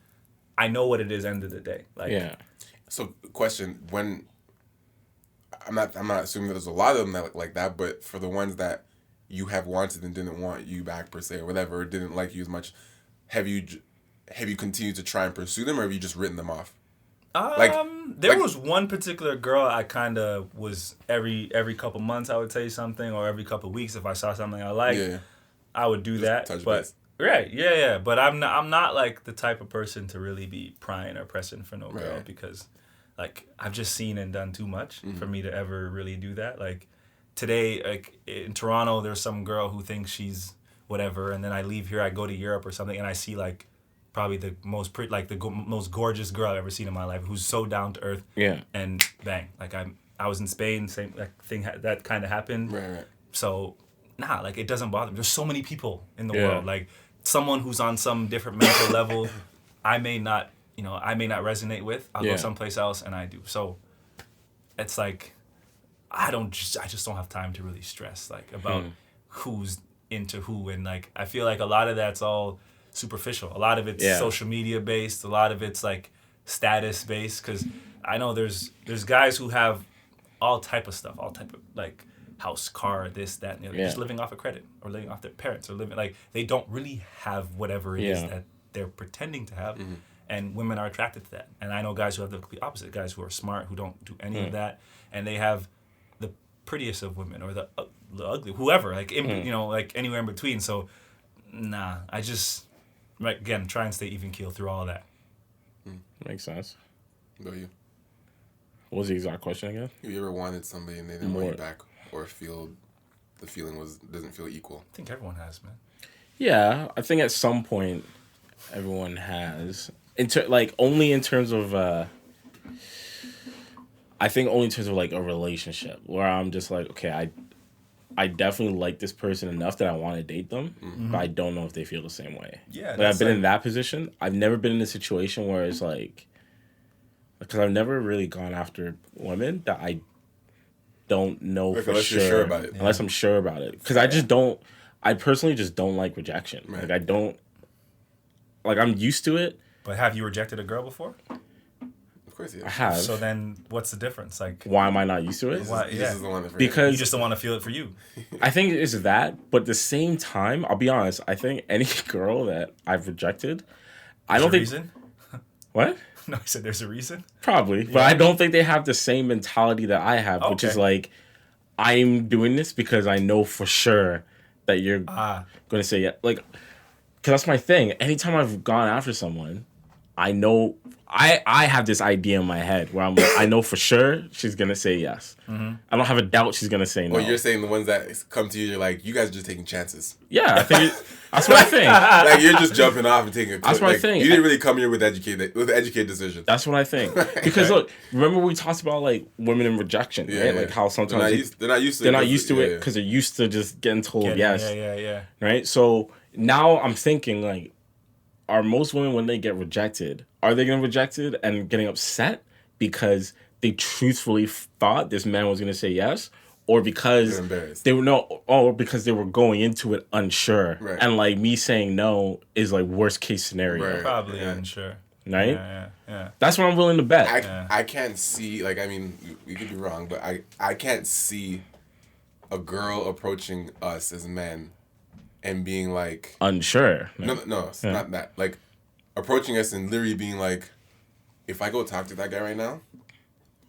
I know what it is. End of the day, like So, question: when I'm not assuming that there's a lot of them that look like that, but for the ones that you have wanted and didn't want you back per se, or whatever, or didn't like you as much, have you continued to try and pursue them, or have you just written them off? There was one particular girl I kind of was every couple months I would say something, or every couple weeks if I saw something I liked, I would do that. Touch but base. Right, yeah. But I'm not like the type of person to really be prying or pressing for no girl because, like, I've just seen and done too much for me to ever really do that. Like, today, like in Toronto, there's some girl who thinks she's whatever, and then I leave here, I go to Europe or something, and I see like probably the most most gorgeous girl I've ever seen in my life, who's so down to earth. Yeah. And bang, like I was in Spain, same thing that kind of happened. Right. So, like it doesn't bother me. There's so many people in the world. Like someone who's on some different mental level, I may not resonate with. I'll go someplace else, and I do. So, it's like I just don't have time to really stress like about who's into who, and like I feel like a lot of that's all superficial. A lot of it's social media based. A lot of it's like status based. Because I know there's guys who have all type of stuff, all type of like house, car, this, that, and the other, just living off of credit or living off their parents or living like they don't really have whatever it is that they're pretending to have. And women are attracted to that. And I know guys who have the complete opposite, guys who are smart, who don't do any of that, and they have the prettiest of women or the ugly, whoever, like like anywhere in between. So, I just again try and stay even keel through all of that. Makes sense. What about you? What was the exact question again? Have you ever wanted somebody and they didn't want you back, or feel the feeling doesn't feel eequal? I think everyone has, man. Yeah, I think at some point everyone has. Only in terms of I think only in terms of like a relationship where I'm just like, okay, I definitely like this person enough that I want to date them, but I don't know if they feel the same way. Yeah, I've been in that position. I've never been in a situation where it's like, because I've never really gone after women that I don't know for unless sure. You're sure about it. Unless I'm sure about it, because I just don't. I personally just don't like rejection. Right. Like I don't. Like I'm used to it. But have you rejected a girl before? Of course, yeah. I have. So then, what's the difference? Like, why am I not used to it? This is the one that Because you just don't want to feel it for you. I think it's that, but at the same time, I'll be honest. I think any girl that I've rejected, I don't think. Reason? What? No, he said there's a reason. Probably, but I don't think they have the same mentality that I have, which is like, I'm doing this because I know for sure that you're going to say yeah. Like, because that's my thing. Anytime I've gone after someone, I know I have this idea in my head where I'm like, I know for sure she's going to say yes. Mm-hmm. I don't have a doubt she's going to say no. Well, you're saying the ones that come to you, you're like, you guys are just taking chances. Yeah, I think that's what I think. Like, you're just jumping off and taking a That's what I think. You didn't really come here with educated decision. That's what I think. Because look, remember we talked about like women in rejection, right? Yeah. Like how sometimes they're not used to it because they're used to just getting told yes. Yeah. Right? So now I'm thinking like, are most women when they get rejected, are they getting rejected and getting upset because they truthfully thought this man was going to say yes, or because because they were going into it unsure, right. And like me saying no is like worst case scenario, right. Probably unsure, right? Yeah. That's what I'm willing to bet. I can't see, like, I mean, we could be wrong, but I can't see a girl approaching us as men and being like unsure. No, it's not that. Like, approaching us and literally being like, if I go talk to that guy right now,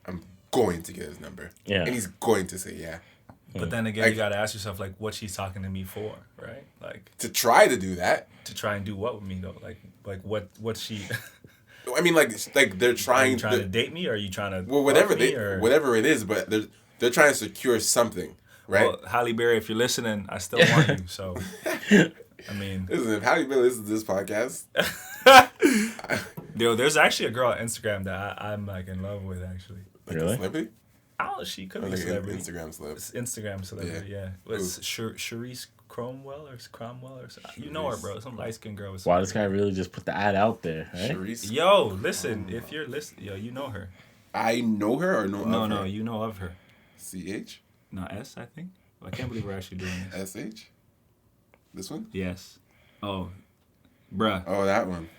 I'm going to get his number. Yeah. And he's going to say yeah. But then again, you gotta ask yourself, like, what she's talking to me for, right? Like, to try to do that. To try and do what with me though? Like what's she? I mean, like they're trying. Are you trying to date me, or are you trying to? Well, whatever it is, but they're trying to secure something. Right? Well, Halle Berry, if you're listening, I still want you. So, I mean, listen, if Halle Berry listens to this podcast, yo, there's actually a girl on Instagram that I'm like in love with, actually. Like a celebrity? I don't know. She could be a like celebrity. Instagram celebrity. Yeah. It's Charisse Cromwell or something. You know her, bro. Some light skinned girl. Wow, this guy really just put the ad out there. Right? Charisse. Yo, listen, if you're listening, you know her. I know her or know of her? No, you know of her. CH? No, S, I think. I can't believe we're actually doing this. SH? This one? Yes. Oh, bruh. Oh, that one.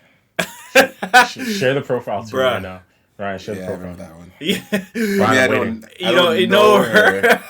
Share the profile too right now. Ryan, share the profile. I remember that one. Yeah. Ryan, I don't know her.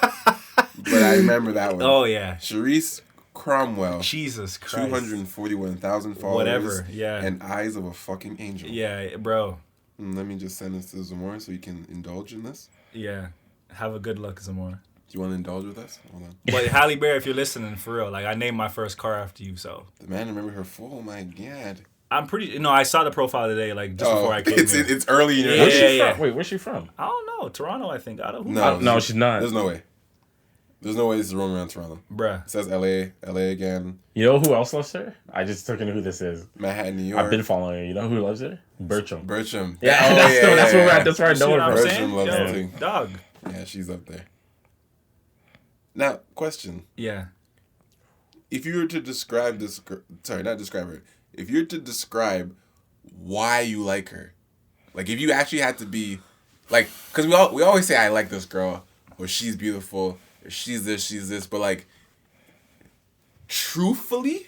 But I remember that one. Oh, yeah. Charisse Cromwell. Jesus Christ. 241,000 followers. Whatever, yeah. And eyes of a fucking angel. Yeah, bro. Let me just send this to Zamora so you can indulge in this. Yeah. Have a good look, Zamora. Do you want to indulge with us? Hold on. But Halle Berry, if you're listening, for real, like, I named my first car after you, so. The man remember her full, oh my God. I'm pretty, I saw the profile today, like, just before I came here. It's early in your Where's she from? Wait, where's she from? I don't know. Toronto, I think. No, she's not. There's no way. There's no way this is roaming around Toronto. Bruh. It says LA again. You know who else loves her? I just took in who this is. Manhattan, New York. I've been following her. You know who loves her? Bertram. Yeah, that's where I know her from. Bertram loves her too. Dog. Yeah, she's up there. Now, question. Yeah. If you were to describe this girl, sorry, not describe her. If you were to describe why you like her, like if you actually had to be, like, because we always say I like this girl, or she's beautiful, or she's this, but like, truthfully,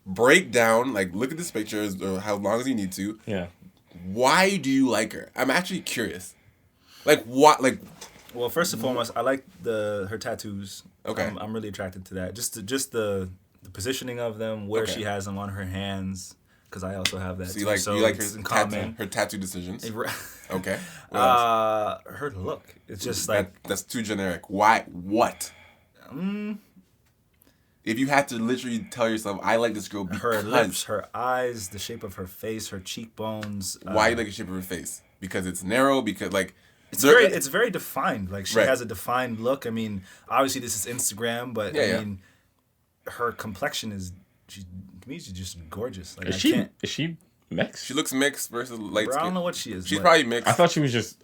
break down, like, look at this picture or how long as you need to. Yeah. Why do you like her? I'm actually curious. Like what? Like. Well, first and foremost, I like her tattoos. Okay. I'm really attracted to that. Just the positioning of them, where she has them on her hands, because I also have that. So you like her tattoo decisions. Okay. Her look. It's just like that's too generic. Why? What? If you had to literally tell yourself, I like this girl because her lips, her eyes, the shape of her face, her cheekbones. Why you like the shape of her face? Because it's narrow. Because like. It's very defined. Like she has a defined look. I mean, obviously this is Instagram, but I mean, her complexion she's just gorgeous. Like, is she mixed? She looks mixed versus light skin. I don't know what she is. She's probably mixed. I thought she was just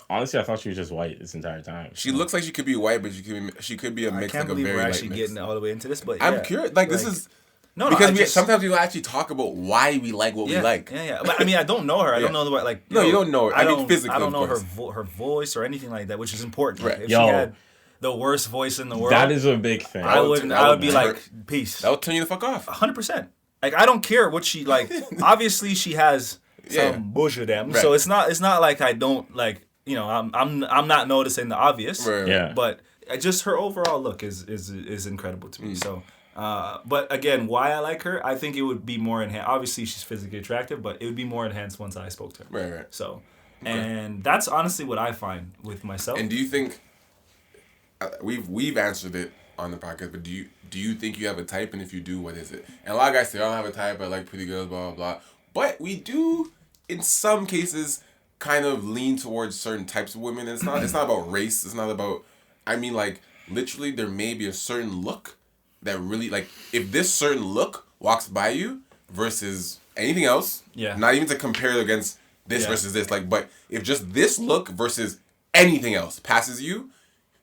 white this entire time. She looks like she could be white, but she could be a mix. I can't believe we're actually getting all the way into this, but I'm curious. Like this is. No, because sometimes we actually talk about why we like what we like. Yeah. But I mean, I don't know her. I don't know the like. No, you don't know her. I mean, physically. I don't know her voice or anything like that, which is important. Right. If she had the worst voice in the world, that is a big thing. I would be like, peace. That would turn you the fuck off. 100%. Like, I don't care what she like. Obviously, she has some bullshit them. Right. So it's not like I don't like. I'm not noticing the obvious. Right. Yeah. But just her overall look is incredible to me. So. But again, why I like her, I think it would be more enhanced. Obviously, she's physically attractive, but it would be more enhanced once I spoke to her. Right. So, and that's honestly what I find with myself. And do you think we've answered it on the podcast? But do you think you have a type? And if you do, what is it? And a lot of guys say, I don't have a type. I like pretty girls, blah blah blah. But we do, in some cases, kind of lean towards certain types of women. And it's not about race. It's not about. I mean, like literally, there may be a certain look that really, like, if this certain look walks by you versus anything else, not even to compare it against this versus this, like, but if just this look versus anything else passes you,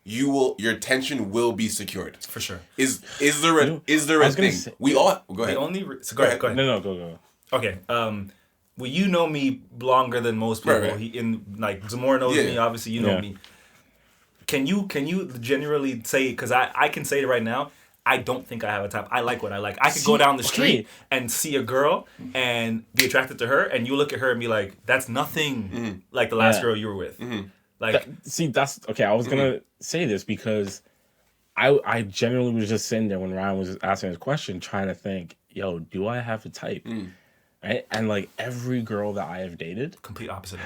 your attention will be secured for sure. Is there a thing? We all go ahead. Go ahead. No, go. Okay. Well, you know me longer than most people. Right. Zamora knows me. Obviously, you know me. Can you generally say? Because I can say it right now. I don't think I have a type. I like what I like. I could go down the street and see a girl and be attracted to her, and you look at her and be like, "That's nothing like the last girl you were with." Like, that's okay. I was gonna say this because I genuinely was just sitting there when Ryan was asking his question, trying to think, "Yo, do I have a type?" Right? And like every girl that I have dated, complete opposite.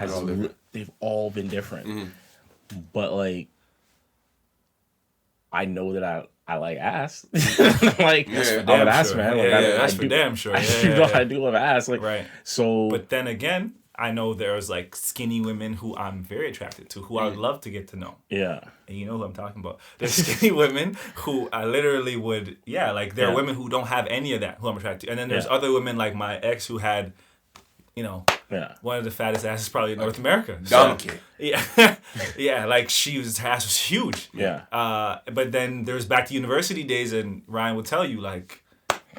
They've all been different, but like I know that I like ass. Like I'm an ass man. Like, that's for damn sure. I do love ass. Like right. So, but then again, I know there's like skinny women who I'm very attracted to, who I would love to get to know. Yeah. And you know who I'm talking about. There's skinny women who I literally would, there are women who don't have any of that who I'm attracted to, and then there's other women like my ex who had, one of the fattest asses probably in North America. Donkey. Yeah, like her ass was huge. Yeah. But then there's back to university days, and Ryan will tell you like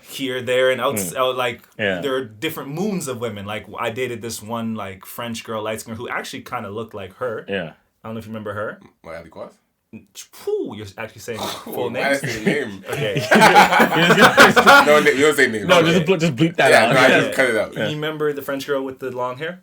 here, there, and out, there are different moons of women. Like I dated this one like French girl, light skin, who actually kind of looked like her. Yeah. I don't know if you remember her. What, Ali Quas? You're actually saying full name. I say name. Okay. No, you don't say name. No, just bleep that out. No, I just cut it out. You remember the French girl with the long hair?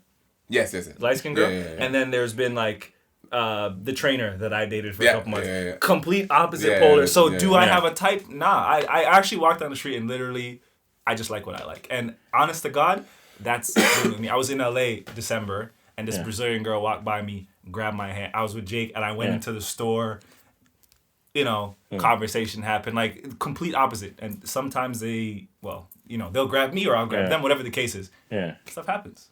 Yes. Light skin girl? Yeah. And then there's been like the trainer that I dated for a couple months. Complete opposite polar. So do I have a type? Nah. I actually walked down the street and literally I just like what I like. And honest to God, that's me. I was in LA December and this Brazilian girl walked by me, grabbed my hand. I was with Jake and I went into the store. Conversation happened, like complete opposite. And sometimes they'll grab me or I'll grab them, whatever the case is. Yeah. Stuff happens.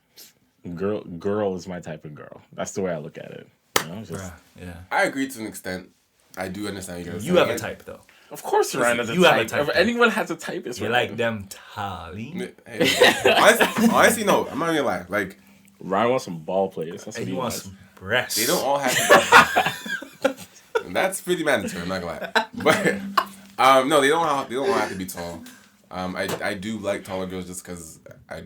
Girl is my type of girl. That's the way I look at it. I agree to an extent. I do understand you guys. You have a type though. Of course, Ryan has a type. Have a type. If anyone has a type, it's you like them tally. Honestly, no. I'm not gonna lie. Like Ryan wants some ball players. That's what he wants. Some breasts. They don't all have. That's pretty mandatory. I'm not gonna lie. But no, they don't all have to be tall. I do like taller girls just because I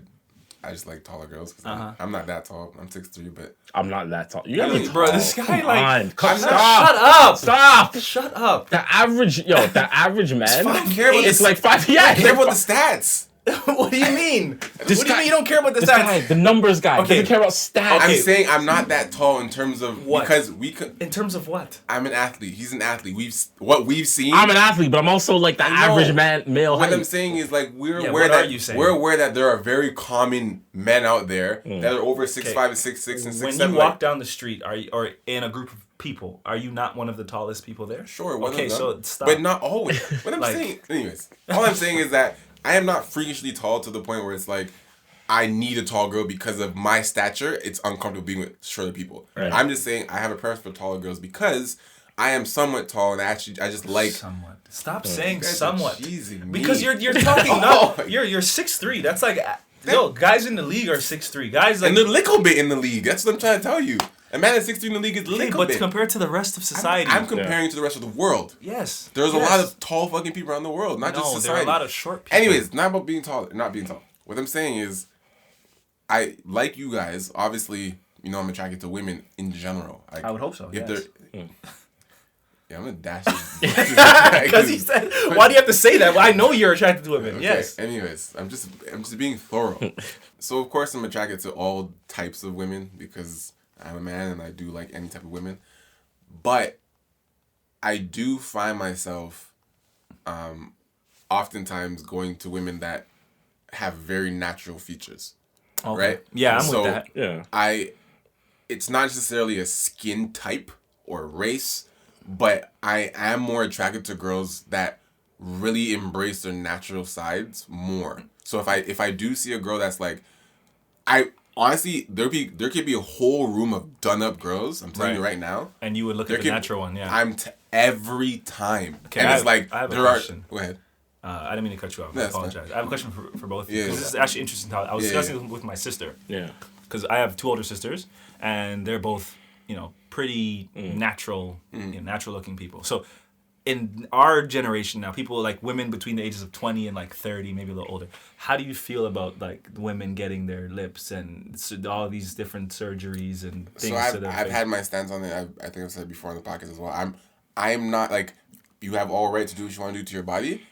just like taller girls. I'm not that tall. I'm 6'3", but I'm not that tall. You gotta be tall. Bro, this guy like. Stop. Shut up. The average man. It's like 5. Yeah. I care about the stats. What do you mean? What do you mean you don't care about the stats? Guy, the numbers guy. Okay. Doesn't care about stats. I'm saying I'm not that tall in terms of what? Because we could. In terms of what? I'm an athlete. He's an athlete. We've seen. I'm an athlete, but I'm also like the average male height. What I'm saying is like we're aware that there are very common men out there that are over 6'5" and 6'6" and 6'7". When you walk down the street, or in a group of people, are you not one of the tallest people there? Sure. One okay, of them, so stop. But not always. What I'm saying, anyways, all I'm saying is that. I am not freakishly tall to the point where it's like I need a tall girl because of my stature. It's uncomfortable being with shorter people. Right. I'm just saying I have a preference for taller girls because I am somewhat tall and I just like somewhat. Stop saying somewhat. Cheesy, because you're talking you're 6'3". That's like guys in the league are 6'3". Guys like and a little bit in the league. That's what I'm trying to tell you. A man at 6'3" in the league is little bit. But compared to the rest of society. I'm comparing to the rest of the world. Yes. There's a lot of tall fucking people around the world, not just society. There are a lot of short people. Anyways, not about being tall, not being tall. What I'm saying is, I like you guys. Obviously, I'm attracted to women in general. I would hope so, yes. Yeah, I'm gonna dash this. Because he said, why do you have to say that? Well, I know you're attracted to women. Okay. Yes. Anyways, I'm just being thorough. So, of course, I'm attracted to all types of women because I'm a man and I do like any type of women. But I do find myself oftentimes going to women that have very natural features. Okay. Right? Yeah, I'm So with that. Yeah. It's not necessarily a skin type or race, but I am more attracted to girls that really embrace their natural sides more. So if I do see a girl that's like, I honestly there could be a whole room of done up girls. I'm telling you right now. And you would look at the natural one, yeah. Every time. Okay, and it's I have a question. Go ahead. I didn't mean to cut you off. I That's apologize. fine. I have a question for both of you. Yeah, Because this is actually interesting. I was discussing this with my sister. Yeah. Because I have 2 older sisters, and they're both, pretty natural, natural looking people. So in our generation now, people like women between the ages of 20 and like 30, maybe a little older. How do you feel about like women getting their lips and all these different surgeries and things? So I've had my stance on it. I think I've said it before on the podcast as well. I'm not like, you have all right to do what you want to do to your body.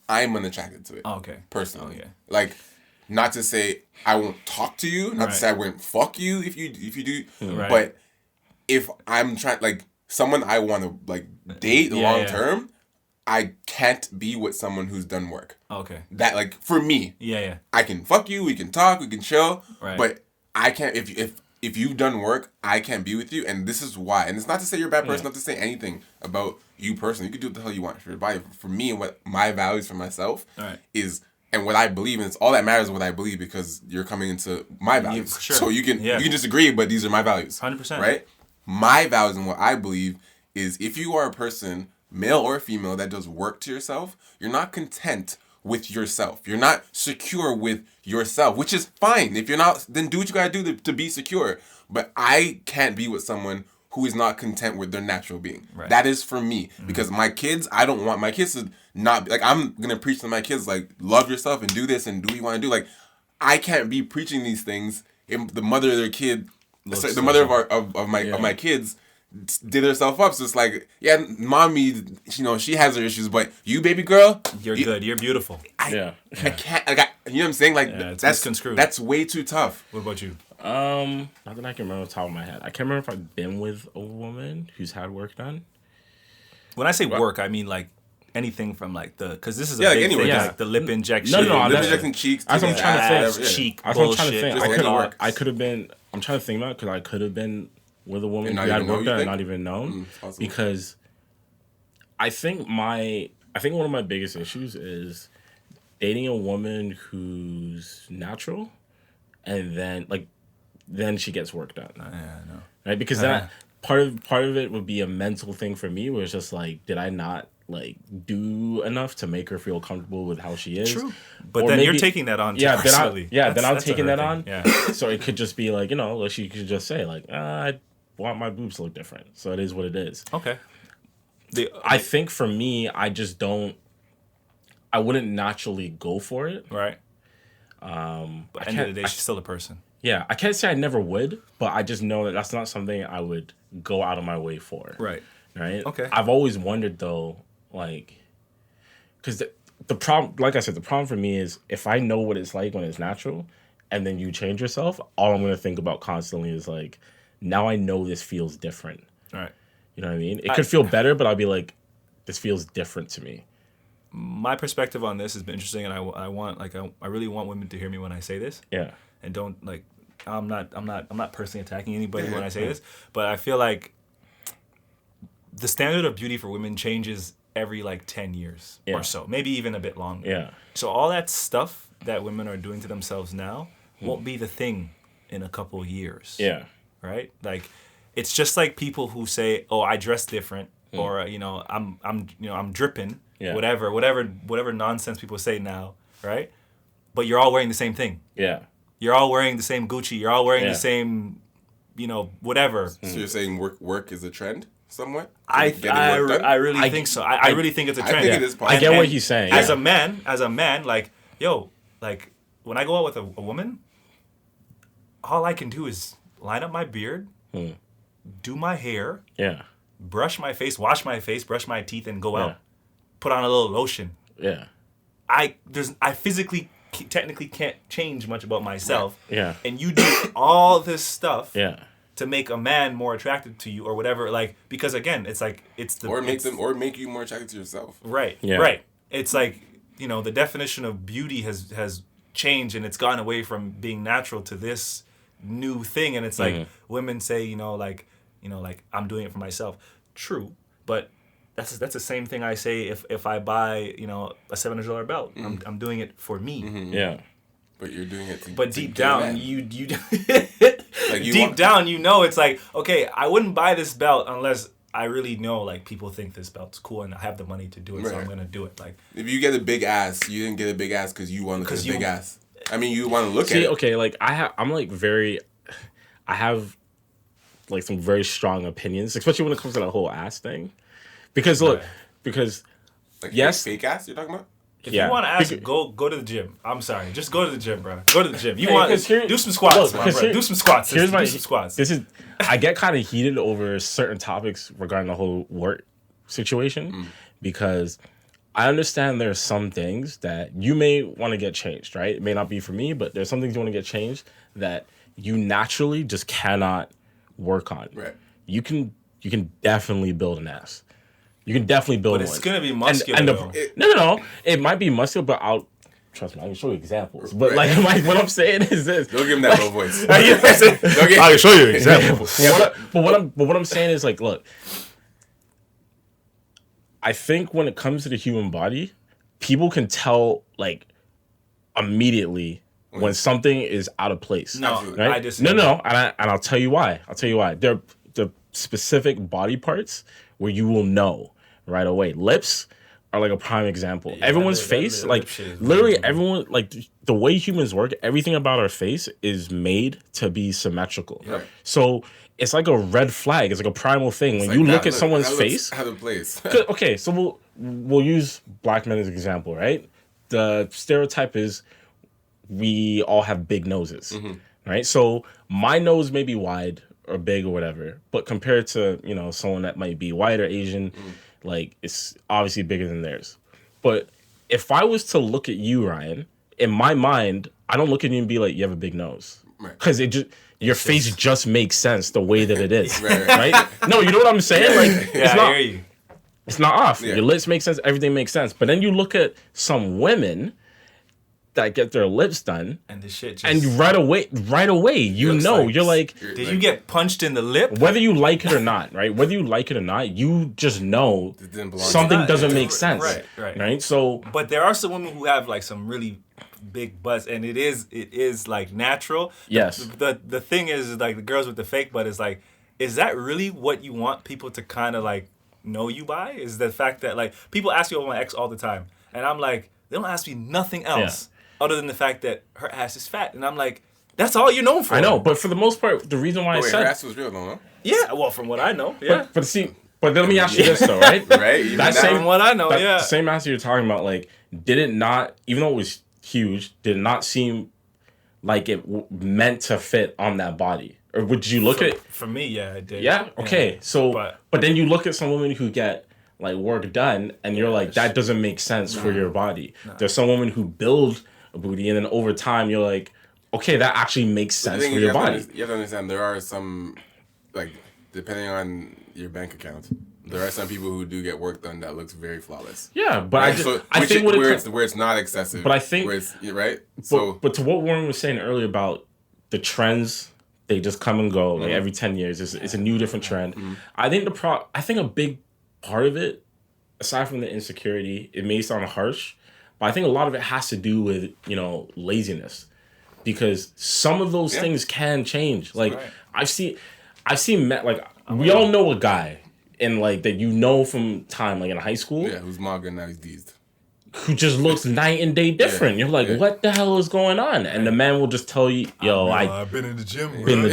I'm unattracted to it. Oh, okay. Personally. Okay. Like, not to say I won't talk to you, not to say I wouldn't fuck you if you do, but if I'm trying, like, someone I want to like date long term, I can't be with someone who's done work. Okay. That, like, for me. Yeah. I can fuck you, we can talk, we can chill, Right. but I can't, if you've done work, I can't be with you, and this is why. And it's not to say you're a bad person, not to say anything about you personally. You can do what the hell you want for your body. For me, and what my values for myself is, and what I believe, and it's all that matters is what I believe, because you're coming into my values. Sure. So you can disagree, but these are my values. 100%. Right? My values and what I believe is, if you are a person, male or female, that does work to yourself, you're not content with yourself. You're not secure with yourself, which is fine. If you're not, then do what you gotta do to be secure. But I can't be with someone who is not content with their natural being. Right. That is for me. Because my kids, I don't want my kids to not, like, I'm gonna preach to my kids, like, love yourself and do this and do what you want to do. Like, I can't be preaching these things if the mother of their kid, the mother of my kids did herself up. So it's like, yeah, mommy, she has her issues, but you, baby girl, you're good. You're beautiful. I can't. Like, you know what I'm saying? Like, that's construed. That's way too tough. What about you? Not that I can remember off the top of my head. I can't remember if I've been with a woman who's had work done. When I say work, I mean like anything from like because this is a big thing, like the lip injection. No, lip injecting cheeks. That's what I'm trying to think. Cheek That's what I'm trying to bullshit. think. I could have been. I'm trying to think about it, because I could have been with a woman who had work done and not even known. Because I think one of my biggest issues is dating a woman who's natural, and then she gets work done. Yeah, I know. Right? Because that part of it would be a mental thing for me, where it's just like, did I not like do enough to make her feel comfortable with how she is? True. But then you're taking that on personally. Then I'm taking that on. Yeah. So it could just be like, she could just say like, I want my boobs to look different. So it is what it is. Okay. I think for me, I wouldn't naturally go for it. Right. But at the end of the day, she's still a person. Yeah, I can't say I never would, but I just know that that's not something I would go out of my way for. Right. Okay. I've always wondered though, like, because the problem, like I said, the problem for me is, if I know what it's like when it's natural, and then you change yourself, all I'm gonna think about constantly is like, now I know this feels different. Right. You know what I mean? It could feel better, but I'll be like, this feels different to me. My perspective on this has been interesting, and I really want women to hear me when I say this. Yeah. And don't like, I'm not personally attacking anybody when I say this, but I feel like the standard of beauty for women changes every like 10 years or so, maybe even a bit longer. Yeah. So all that stuff that women are doing to themselves now won't be the thing in a couple years. Yeah. Right? Like, it's just like people who say, "Oh, I dress different," or I'm dripping, whatever nonsense people say now, right? But you're all wearing the same thing. Yeah. You're all wearing the same Gucci. You're all wearing the same, whatever. So you're saying work is a trend somewhat? I really think so. I really think it's a trend. I think it is possible. I get what he's saying. As a man, like, like when I go out with a woman, all I can do is line up my beard, do my hair, brush my face, wash my face, brush my teeth, and go out. Put on a little lotion. Yeah. I physically technically can't change much about myself. Yeah. And you do all this stuff. Yeah. To make a man more attracted to you or whatever, like, because again, it's like, it's the... Or make you more attracted to yourself. Right. Yeah. Right. It's like, the definition of beauty has changed, and it's gone away from being natural to this new thing, and it's like women say, like I'm doing it for myself. True, but that's the same thing I say if I buy a $700 belt. I'm doing it for me. Yeah. But you're doing it. But deep down, you deep down, it's like, okay, I wouldn't buy this belt unless I really know like people think this belt's cool and I have the money to do it, so I'm gonna do it. Like if you get a big ass, you didn't get a big ass because you want to look at a big ass. I mean, you want to look at it. Okay, like I have like some very strong opinions, especially when it comes to that whole ass thing. Because look, like yes, fake ass you're talking about. If you want to ask, go to the gym. I'm sorry, just go to the gym, bro. Go to the gym. Do some squats, bro. Do some squats. Do some squats. I get kind of heated over certain topics regarding the whole work situation because I understand there's some things that you may want to get changed, right? It may not be for me, but there's some things you want to get changed that you naturally just cannot work on. Right. You can definitely build an ass. You can definitely build one. But it's going to be muscular, No. It might be muscular, but trust me, I can show you examples. But what I'm saying is this. Don't give him that low voice. I can show you examples. But what I'm saying is like, look, I think when it comes to the human body, people can tell like immediately when something is out of place. No, right? I disagree. No, and I'll tell you why. There are specific body parts where you will know right away. Lips are like a prime example. Yeah, everyone's face, like literally everyone, like the way humans work, everything about our face is made to be symmetrical. Yeah. So it's like a red flag. It's like a primal thing. When you look at someone's face. Out of place. Okay, so we'll use black men as an example, right? The stereotype is we all have big noses, right? So my nose may be wide or big or whatever, but compared to someone that might be white or Asian, like it's obviously bigger than theirs. But if I was to look at you, Ryan, in my mind, I don't look at you and be like, you have a big nose, because your face just makes sense the way that it is, right? No, you know what I'm saying? Like it's not, I hear you. It's not off. Yeah. Your lips make sense. Everything makes sense. But then you look at some women that get their lips done, and the shit just... and right away, you're like... Did you get punched in the lip? Whether you like it or not, right? Whether you like it or not, you just know something doesn't make sense. Right? So... But there are some women who have, like, some really big butts, and it is like, natural. Yes. The thing is, like, the girls with the fake butt is, like, is that really what you want people to kind of, like, know you by? Is the fact that, like, people ask me about my ex all the time, and I'm like, they don't ask me nothing else. Yeah. Other than the fact that her ass is fat. And I'm like, that's all you're known for. I know, but for the most part, the reason why I said... her ass was real though, no? Yeah, well, from what I know, yeah. But then let me ask you this though, right? Right? From what I know, The same answer you're talking about, like, did it not, even though it was huge, did it not seem like it meant to fit on that body? Or would you look at... For me, yeah, it did. Yeah? Okay, so... But then you look at some women who get... like work done, and you're like, that doesn't make sense for your body. There's some women who build a booty, and then over time you're like, okay, that actually makes sense for your body. You have to understand, there are some, like, depending on your bank account, there are some people who do get work done that looks very flawless. Yeah, but right? I think where it's not excessive. But I think right. But to what Warren was saying earlier about the trends, they just come and go. Like every 10 years, it's a new different trend. I think I think a big part of it, aside from the insecurity, it may sound harsh, but I think a lot of it has to do with, laziness. Because some of those things can change. Like, I've seen men, like, we all know a guy in, like, that from time, like, in high school. Yeah, who's manga now he's deezed. Who just looks night and day different. You're like, what the hell is going on? And the man will just tell you, I've been in the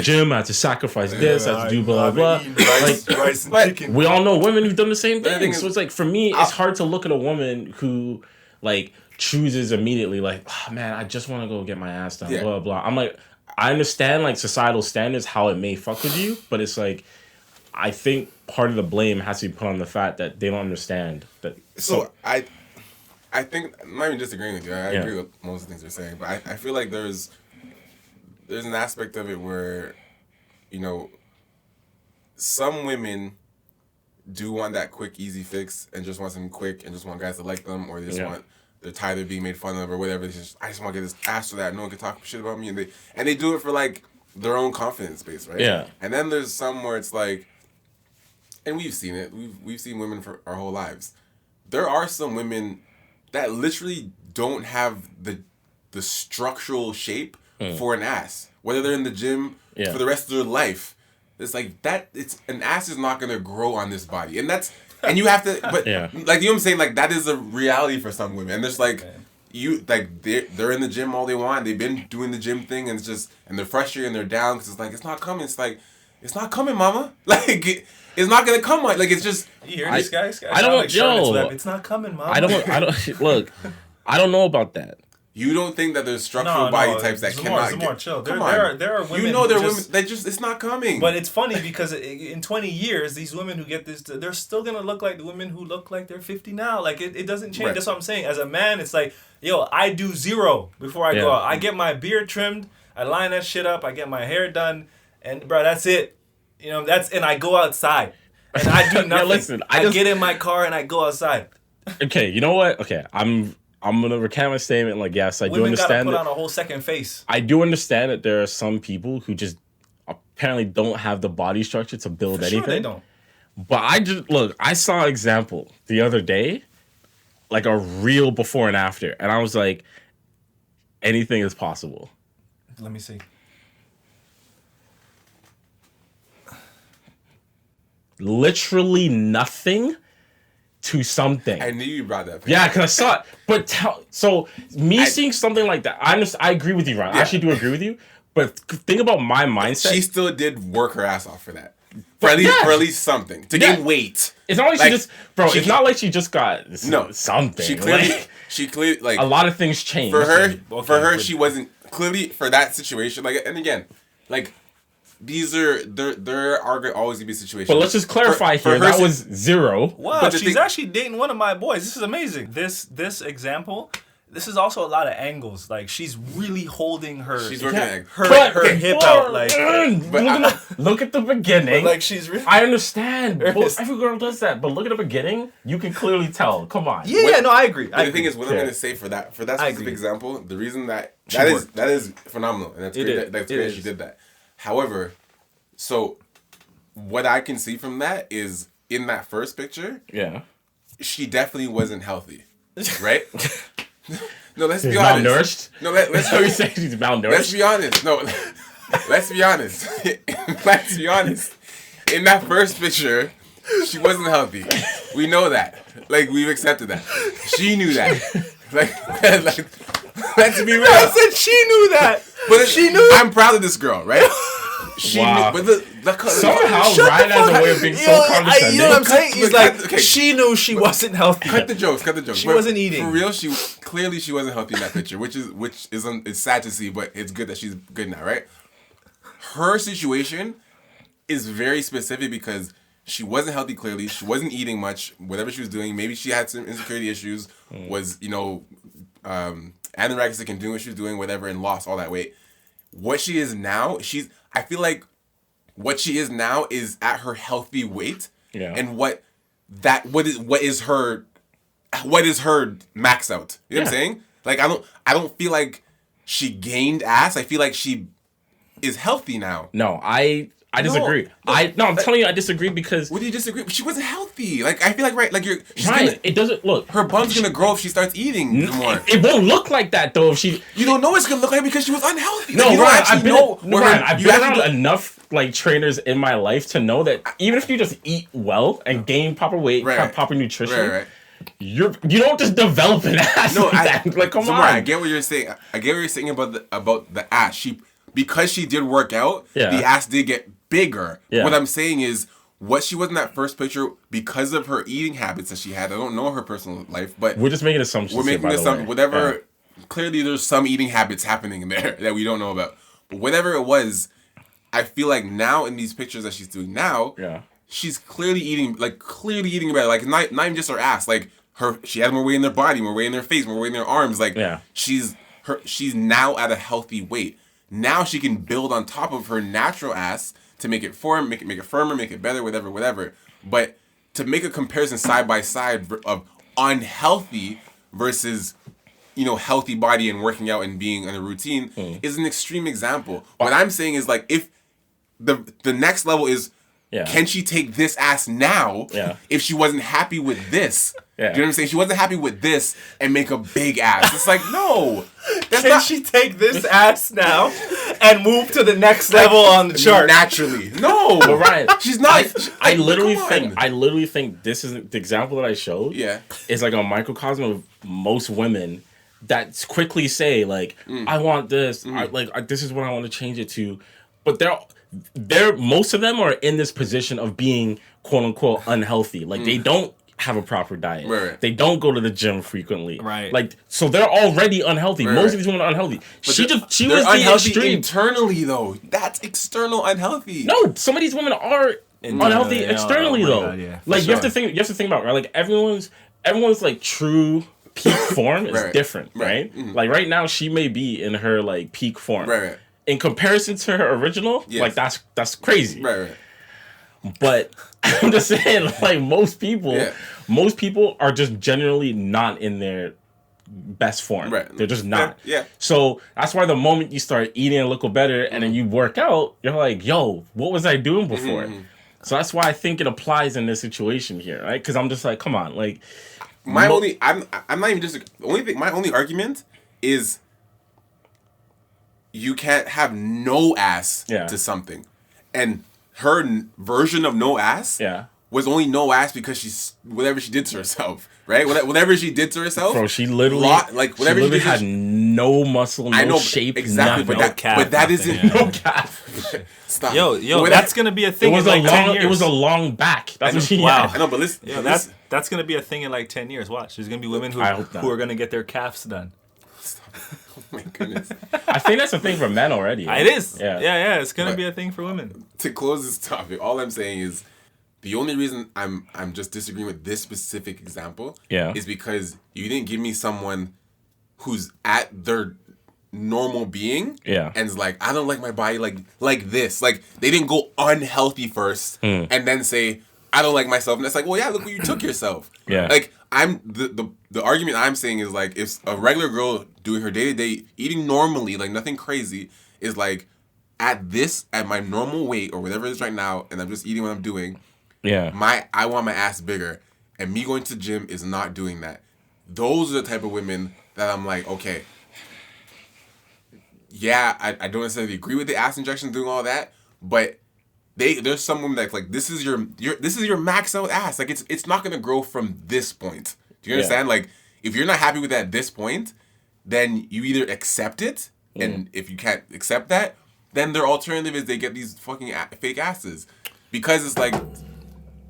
gym. I had to sacrifice this. I had to do blah, blah, blah. Rice and chicken. We all know women who've done the same thing. So it's like, for me, it's hard to look at a woman who, like, chooses immediately, like, oh, man, I just want to go get my ass done, blah, blah. I'm like, I understand, like, societal standards, how it may fuck with you, but it's like, I think part of the blame has to be put on the fact that they don't understand that. So I think, I'm not even disagreeing with you. I agree with most of the things you're saying, but I feel like there's an aspect of it where, some women do want that quick, easy fix and just want something quick and just want guys to like them, or they just want they're tired of being made fun of or whatever. I just want to get this ass so that no one can talk shit about me, and they do it for like their own confidence base, right? Yeah. And then there's some where it's like, and we've seen it. We've seen women for our whole lives. There are some women that literally don't have the structural shape for an ass, whether they're in the gym for the rest of their life. It's like that. It's an ass is not gonna grow on this body, and you have to. But like you know what I'm saying, like that is a reality for some women, and there's like they're in the gym all they want. They've been doing the gym thing, and and they're frustrated and they're down because it's like it's not coming. It's like it's not coming, mama. Like it's not gonna come. Like it's just. You hear this guy? I don't know. It's not coming, mama. I don't look. I don't know about that. You don't think that there's structural body types that cannot get... Chill. Come on. There are women. You know there are women that just it's not coming. But it's funny because in 20 years, these women who get this, they're still gonna look like the women who look like they're 50 now. Like it doesn't change. Right. That's what I'm saying. As a man, it's like, yo, I do 0 before I go out. I get my beard trimmed, I line that shit up, I get my hair done, and bro, that's it. You know, and I go outside. And I do nothing. Listen, I get in my car and I go outside. Okay, you know what? Okay, I'm gonna recant my statement. Like, yes, I do understand. Women gotta put on a whole second face. I do understand that there are some people who just apparently don't have the body structure to build anything. Sure they don't. But I saw an example the other day, like a real before and after, and I was like, anything is possible. Let me see. Literally nothing to something. I knew you brought that picture. Yeah, because I saw it. But seeing something like that, I agree with you, Ryan. I actually do agree with you. But think about my mindset. She still did work her ass off for that. For at least something. To gain weight. It's not like she just... Bro, it's not like she just got something. She clearly... Like, a lot of things changed. For her, she wasn't... Clearly, for that situation... Like, and again, like... There are always gonna be situations. But let's just clarify here. That was 0. Wow, but she's actually dating one of my boys. This is amazing. This example, this is also a lot of angles. Like she's really holding her. She's working her hip out. Like, look at the beginning. Like she's really. I understand. Every girl does that. But look at the beginning. You can clearly tell. Come on. Yeah, no, I agree. The thing is, what I'm gonna say for that specific example, the reason that is phenomenal, and that's great. That's great. She did that. However, so what I can see from that is in that first picture, she definitely wasn't healthy, right? No, let's be honest. Malnourished? No, let's say she's malnourished. Let's be honest. No, let's be honest. Let's be honest. In that first picture, she wasn't healthy. We know that. Like we've accepted that. She knew that. Like let's be real. I said she knew that. But she knew. I'm proud of this girl, right? She knew, but somehow Ryan has a way of being so condescending. You know what I'm saying? He's like, she knew she wasn't healthy. Cut the jokes. She wasn't eating. For real, she wasn't healthy in that picture, which is it's sad to see, but it's good that she's good now, right? Her situation is very specific because she wasn't healthy. Clearly, she wasn't eating much. Whatever she was doing, maybe she had some insecurity issues. Was anorexic and doing what she was doing, whatever, and lost all that weight. What she is now, I feel like what she is now is at her healthy weight. Yeah. And what is her max out? You know what I'm saying? Like I don't feel like she gained ass. I feel like she is healthy now. No, I disagree. I'm telling you, I disagree because. What do you disagree? She wasn't healthy. Like I feel like it doesn't look. Her bum's gonna grow if she starts eating more. It won't look like that though. If she. You don't know it's gonna look like because she was unhealthy. No, like, I've been around enough like trainers in my life to know that even if you just eat well and gain proper weight, have proper nutrition. You don't just develop an ass like come on. I get what you're saying. I get what you're saying about the ass. Because she did work out, the ass did get bigger. Yeah. What I'm saying is, what she was in that first picture, because of her eating habits that she had, I don't know her personal life, but... We're just making assumptions. We're making assumptions. Whatever... Yeah. Clearly, there's some eating habits happening in there that we don't know about. But whatever it was, I feel like now in these pictures that she's doing now, she's clearly eating better. Like, not even just her ass. Like, she has more weight in her body, more weight in her face, more weight in her arms. Like, she's now at a healthy weight. Now she can build on top of her natural ass to make it firm, make it firmer, make it better, whatever. But to make a comparison side by side of unhealthy versus healthy body and working out and being in a routine is an extreme example. What I'm saying is like if the next level is can she take this ass now if she wasn't happy with this? Do you know what I'm saying? She wasn't happy with this and make a big ass. It's like, no. Can she take this ass now and move to the next level on the chart? Naturally. No. But Ryan, she's not. I literally think this is the example that I showed. Yeah. Is like a microcosm of most women that quickly say like, I want this. This is what I want to change it to. But they're most of them are in this position of being quote unquote unhealthy. Like they don't have a proper diet. Right. They don't go to the gym frequently. Right. Like so they're already unhealthy. Most of these women are unhealthy. But She they're was the unhealthy extreme. internally though. That's external unhealthy. No, some of these women are unhealthy externally though. God, yeah, like you have to think about, right? Like everyone's like true peak form is different, right? Mm-hmm. Like right now she may be in her like peak form. Right. In comparison to her original, like that's crazy. Right. But I'm just saying, like most people are just generally not in their best form. Right. They're just not. Yeah. So that's why the moment you start eating and look better and then you work out, you're like, yo, what was I doing before? So that's why I think it applies in this situation here, right? Because I'm just like, come on, like I'm not even just the only thing. My only argument is you can't have no ass to something, and her version of no ass was only no ass because she's whatever she did to herself, right? Whatever she did to herself, bro. She literally whatever she did had no muscle, no shape, exactly. nothing. But that isn't no calf. Stop. Yo, that's gonna be a thing. It was a long back. That's what she had. I know, but listen. Yo, that's gonna be a thing in like 10 years. Watch, there's gonna be women who are gonna get their calves done. Oh my goodness. I think that's a thing for men already. It is. Yeah. It's gonna be a thing for women. To close this topic, all I'm saying is the only reason I'm just disagreeing with this specific example is because you didn't give me someone who's at their normal being and is like, I don't like my body like this. Like they didn't go unhealthy first and then say, I don't like myself. And it's like, well, yeah, look where you took yourself. Yeah. Like I'm the argument I'm saying is like if a regular girl doing her day-to-day eating normally, like nothing crazy, is like at my normal weight or whatever it is right now, and I'm just eating what I'm doing. Yeah. I want my ass bigger, and me going to the gym is not doing that. Those are the type of women that I'm like, okay, yeah, I don't necessarily agree with the ass injection doing all that, but there's some women that like this is your max out ass. Like it's not gonna grow from this point. Do you understand? Like if you're not happy with that at this point, then you either accept it, and if you can't accept that, then their alternative is they get these fucking fake asses, because it's like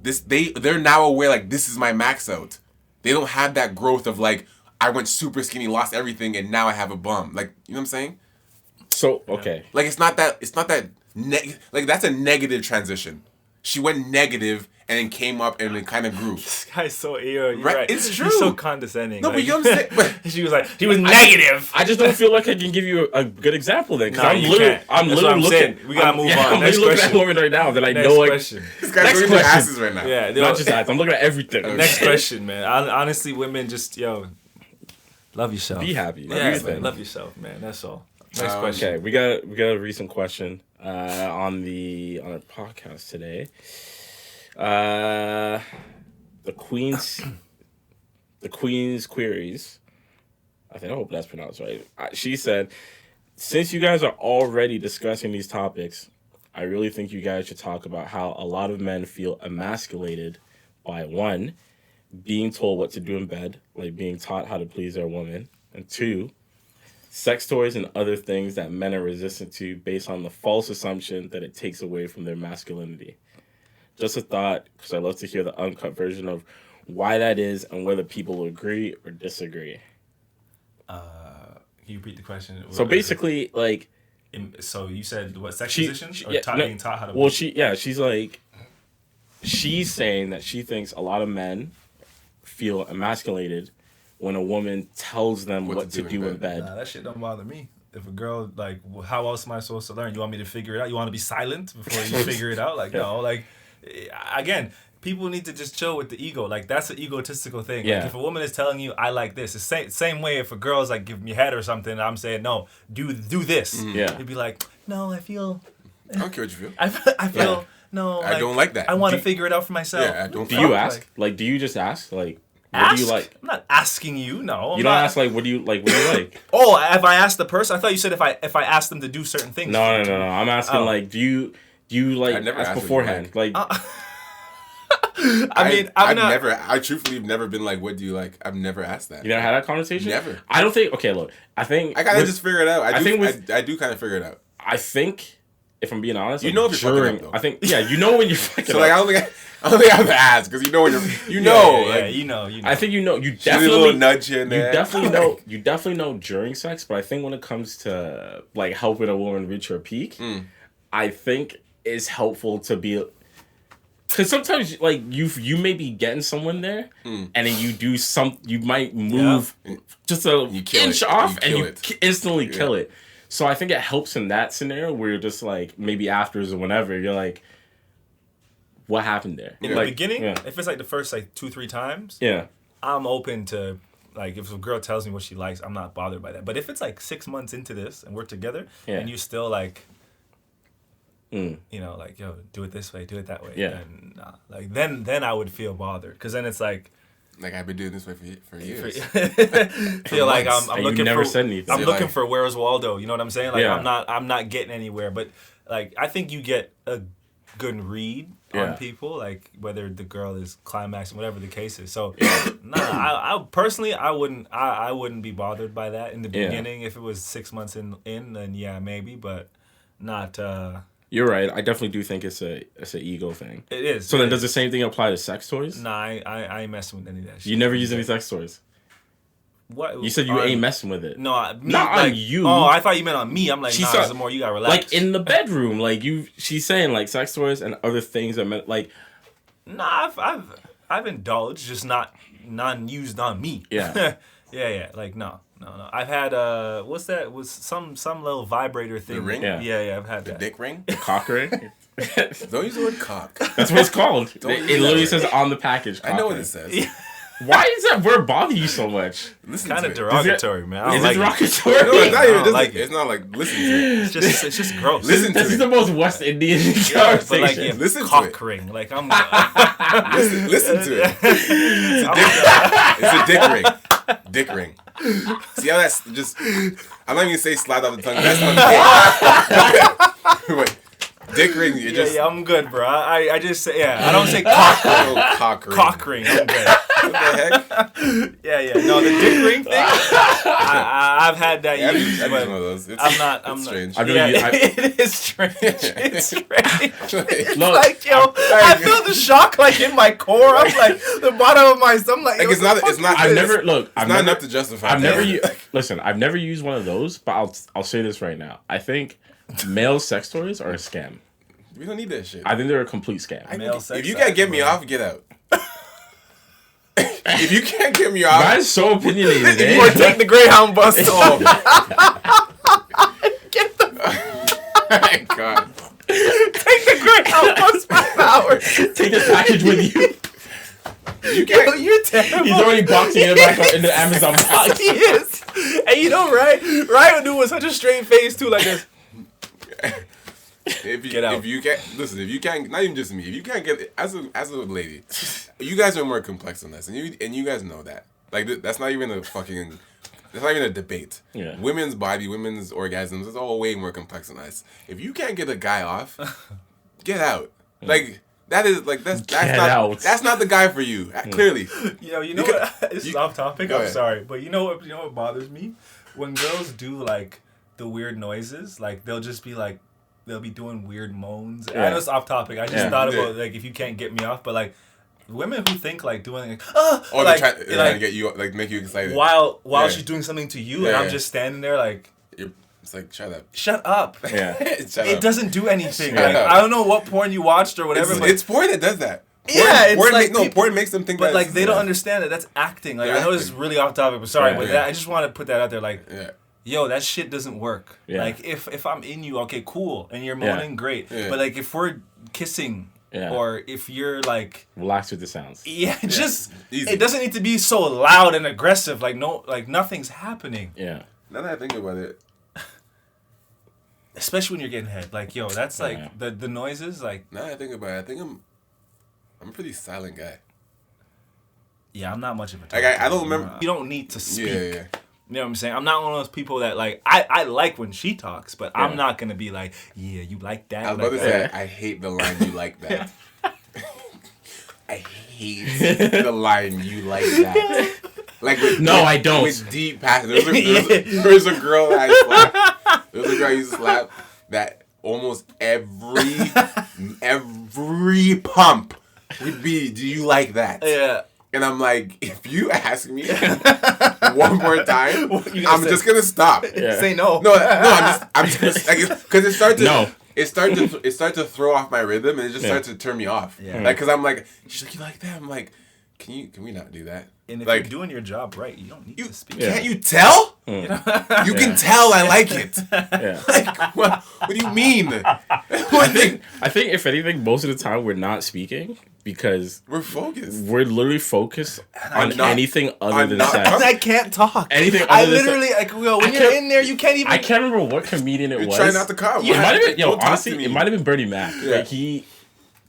they're now aware like this is my max out. They don't have that growth of like I went super skinny, lost everything, and now I have a bum. Like you know what I'm saying? So okay. Like it's not that like that's a negative transition. She went negative and then came up and then kind of grew. This guy's so you're right. It's true. He's so condescending. No, but you understand. But she was like, he was negative. I just don't feel like I can give you a good example then. No, you can't. I'm literally looking. We gotta move on. I'm looking at women right now that I know. Like, this guy's looking at asses right now. Yeah, not just ass. I'm looking at everything. Next question, man. Honestly, women just love yourself. Be happy. Love yourself, man. That's all. Next question. Okay, we got a recent question on our podcast today. The Queen's queries. I hope that's pronounced right. She said, since you guys are already discussing these topics, I really think you guys should talk about how a lot of men feel emasculated by, one, being told what to do in bed, like being taught how to please their woman, and two, sex toys and other things that men are resistant to based on the false assumption that it takes away from their masculinity. Just a thought, because I love to hear the uncut version of why that is and whether people will agree or disagree. Can you repeat the question? So basically, like... So you said, what, sex positions? Or being taught how to... Well, she's like... She's saying that she thinks a lot of men feel emasculated when a woman tells them what to do in bed. Nah, that shit don't bother me. If a girl, like, how else am I supposed to learn? You want me to figure it out? You want to be silent before you figure it out? Like, no, like, again, people need to just chill with the ego. Like, that's an egotistical thing. Yeah. Like, if a woman is telling you, I like this, it's same way if a girl's like giving me head or something, and I'm saying, no, do this. Yeah. You'd be like, no, I feel... I don't care what you feel. I feel... No, I don't like that. I want to figure it out for myself. Yeah, I don't. Do you ask? Like, do you just ask? Like, what Ask? do you like? I'm not asking you. No, You don't ask like, what do you like? What do you like? Oh, have I asked the person? I thought you said if I asked them to do certain things. No. I'm asking like, do you like never ask asked what you beforehand? Like, I truthfully have never been like, what do you like? I've never asked that. you never had that conversation? Never. I don't think. Okay, look. I think I kind of just figure it out. I do kind of figure it out. I think. If I'm being honest, You like, know if you're fucking up, though. I think, yeah, you know when you're fucking So like, up. I don't think I have to ask because you know when you know. Yeah, like, you know. I think you know. You just a definitely little nudge here and there. You definitely know. You definitely know during sex, but I think when it comes to like helping a woman reach her peak, I think it's helpful to be. Because sometimes, like you may be getting someone there, and then you might move just a inch off, and you instantly kill it. So I think it helps in that scenario where you're just like, maybe afters or whenever, you're like, what happened there? In the beginning, if it's like the first like 2-3 times, I'm open to, like, if a girl tells me what she likes, I'm not bothered by that. But if it's like 6 months into this and we're together and you still like, you know, like, yo, do it this way, do it that way. And like then I would feel bothered because then it's like I've been doing this way for years. Feel like I'm looking never for said anything. I'm looking for where's Waldo. You know what I'm saying? Like I'm not getting anywhere. But like I think you get a good read on people, like whether the girl is climaxing, whatever the case is. So I personally I wouldn't be bothered by that in the beginning. If it was 6 months in, then yeah, maybe, but not. You're right. I definitely do think it's an ego thing. It is. So then, does the same thing apply to sex toys? Nah, I ain't messing with any of that shit. You never use any sex toys. What? You said you ain't messing with it. No, not like, on you. Oh, I thought you meant on me. I'm like, She's the more you gotta relax. Like in the bedroom, like she's saying like sex toys and other things that meant like. Nah, I've indulged, just not used on me. Yeah. yeah. Like no. I've had what's that? Was some little vibrator thing. The ring? Yeah. I've had the that. dick ring. The cock ring. Don't use the word cock. That's what it's called. It literally says on the package. I know what ring. it says. Why does that word bother you so much? Kind of derogatory, man. Is it derogatory? No, it's not even. like it's not like listen to it. It's just gross. Listen to This it. is the most West Indian But conversation. like, Listen to cock it. ring. Like I'm. Listen to it. It's a dick ring. Dick ring. See how that's just. I'm not even gonna say slide off the tongue. That's not gay. Wait. Dick ring. You just. Yeah, I'm good, bro. I just say I don't say cock ring. Oh, cock ring. Cock ring. I'm good. What the heck? Yeah. No, the dick ring thing. I've had that Yeah, used, I've but used one of those. I'm strange. not. It is strange. It's strange. Look, Like yo, I feel the shock like in my core. I'm like the bottom of my stomach. Like Like it's not. I've never look. It's not enough to justify. I've that. never. Listen, I've never used one of those, but I'll say this right now. I think male sex toys are a scam. We don't need that shit. I think they're a complete scam. If you can't get me off, get out. If you can't get me off, Mine's so opinionated. Or take the Greyhound bus home. my God. Take the Greyhound bus 5 hours. Take the package with you. Yo, you're terrible. He's already boxing it back up in the Amazon box. He is. And you know, Ryan do with such a straight face too, like this. Get out. If you can't, not even just me. If you can't get as a lady, you guys are more complex than this, and you guys know that. Like that's not even a debate. Yeah. Women's body, women's orgasms is all way more complex than us. If you can't get a guy off, get out. Like that's not the guy for you. Clearly. You know what? This is off topic. Go I'm ahead. sorry, but you know what bothers me? When girls do like the weird noises, like they'll be doing weird moans. Yeah. I know it's off topic. I just thought about like if you can't get me off, but like women who think like doing like they're trying to get you like make you excited while she's doing something to you, and I'm just standing there like. It's like Shut up. Yeah. It doesn't do anything. Shut Like, up. I don't know what porn you watched or whatever. It's porn that does that. Porn makes them think. But that like they don't understand that that's acting. Like I know this is really off topic, but sorry, but I just want to put that out there. Like, yo, that shit doesn't work. Yeah. Like if I'm in you, okay, cool, and you're moaning, great. Yeah. But like if we're kissing Yeah. or if you're like relax with the sounds. Yeah, just Easy. it doesn't need to be so loud and aggressive. Like nothing's happening. Yeah. Now that I think about it, Especially when you're getting head. Like, yo, that's like Yeah. the noises. Like, now that I think about it, I think I'm a pretty silent guy. yeah, I'm not much of a Like talker. I don't remember. You don't need to speak. Yeah. You know what I'm saying? I'm not one of those people that like I like when she talks, but I'm not gonna be like, yeah, you like that. I was like about to that. say, I hate the line "you like that." I hate the line "you like that." Like I don't. With deep passion. There's a girl that I slapped. There's a girl I used to slap that almost every pump would be, "Do you like that?" Yeah. And I'm like, if you ask me one more time, I'm say? just gonna stop. Yeah. Say no. No, I'm just gonna because it started to No. it started to throw off my rhythm and it just started to turn me off. Yeah. Like, cause I'm like, she's like, you like that? I'm like, can we not do that? And if like, you're doing your job right, you don't need to speak. can't you tell? You know? You can tell I like it. Yeah. Like, what do you mean? I think if anything, most of the time we're not speaking because We're focused. we're literally focused on not- anything other I'm than not- sex. And I can't talk. Anything I other than literally like yo, when I you're can't- in there, you can't even. I can't remember what comedian it You're was. trying not to come. It might have been, Don't talk to honestly, me. it might have been Bernie Mac. Yeah. Like it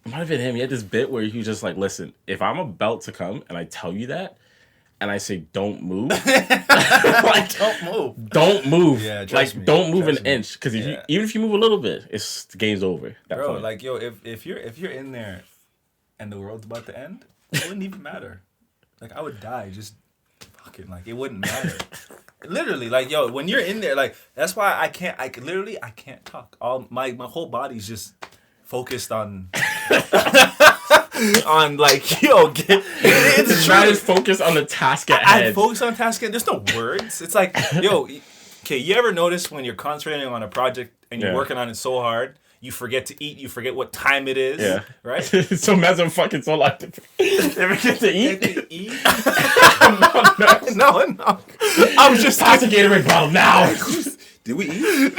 might have been him. He had this bit where he was just like, listen, if I'm about to come and I tell you that, and I say don't move, like Don't move. don't move, Yeah, trust like me, don't move trust an me. inch, because Yeah. even if you move a little bit, it's the game's over. At that Bro, point. like yo, if you're in there and the world's about to end, it wouldn't even matter. Like I would die just fucking like it wouldn't matter. Literally, like yo, when you're in there, like that's why I can't talk. All my whole body's just focused on on like yo, it's Try true. to focus on the task at I hand. focus on task. There's no words. It's like, yo, okay, you ever notice when you're concentrating on a project and you're Yeah. working on it so hard, you forget to eat, you forget what time it is, Yeah. right? So imagine fucking so like never get to You eat. have to eat? no. I'm just Pass the Gatorade bottle now. Did we eat?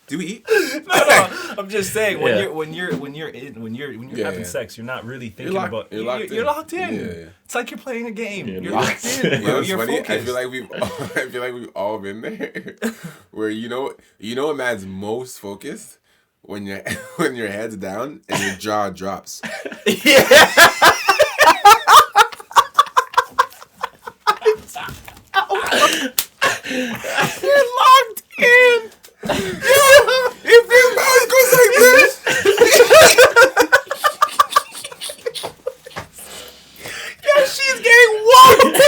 Did we eat? no. I'm just saying when Yeah. you're having Yeah. sex, you're not really thinking locked- about. you're locked You're in. locked in. Yeah. It's like you're playing a game. You're You're locked locked in. in. You know what's You're funny? focused. I feel like we've all been there, where you know a man's most focused when your head's down and your jaw drops. You're locked in. If your mouth goes like this, Yo, she's getting whooped.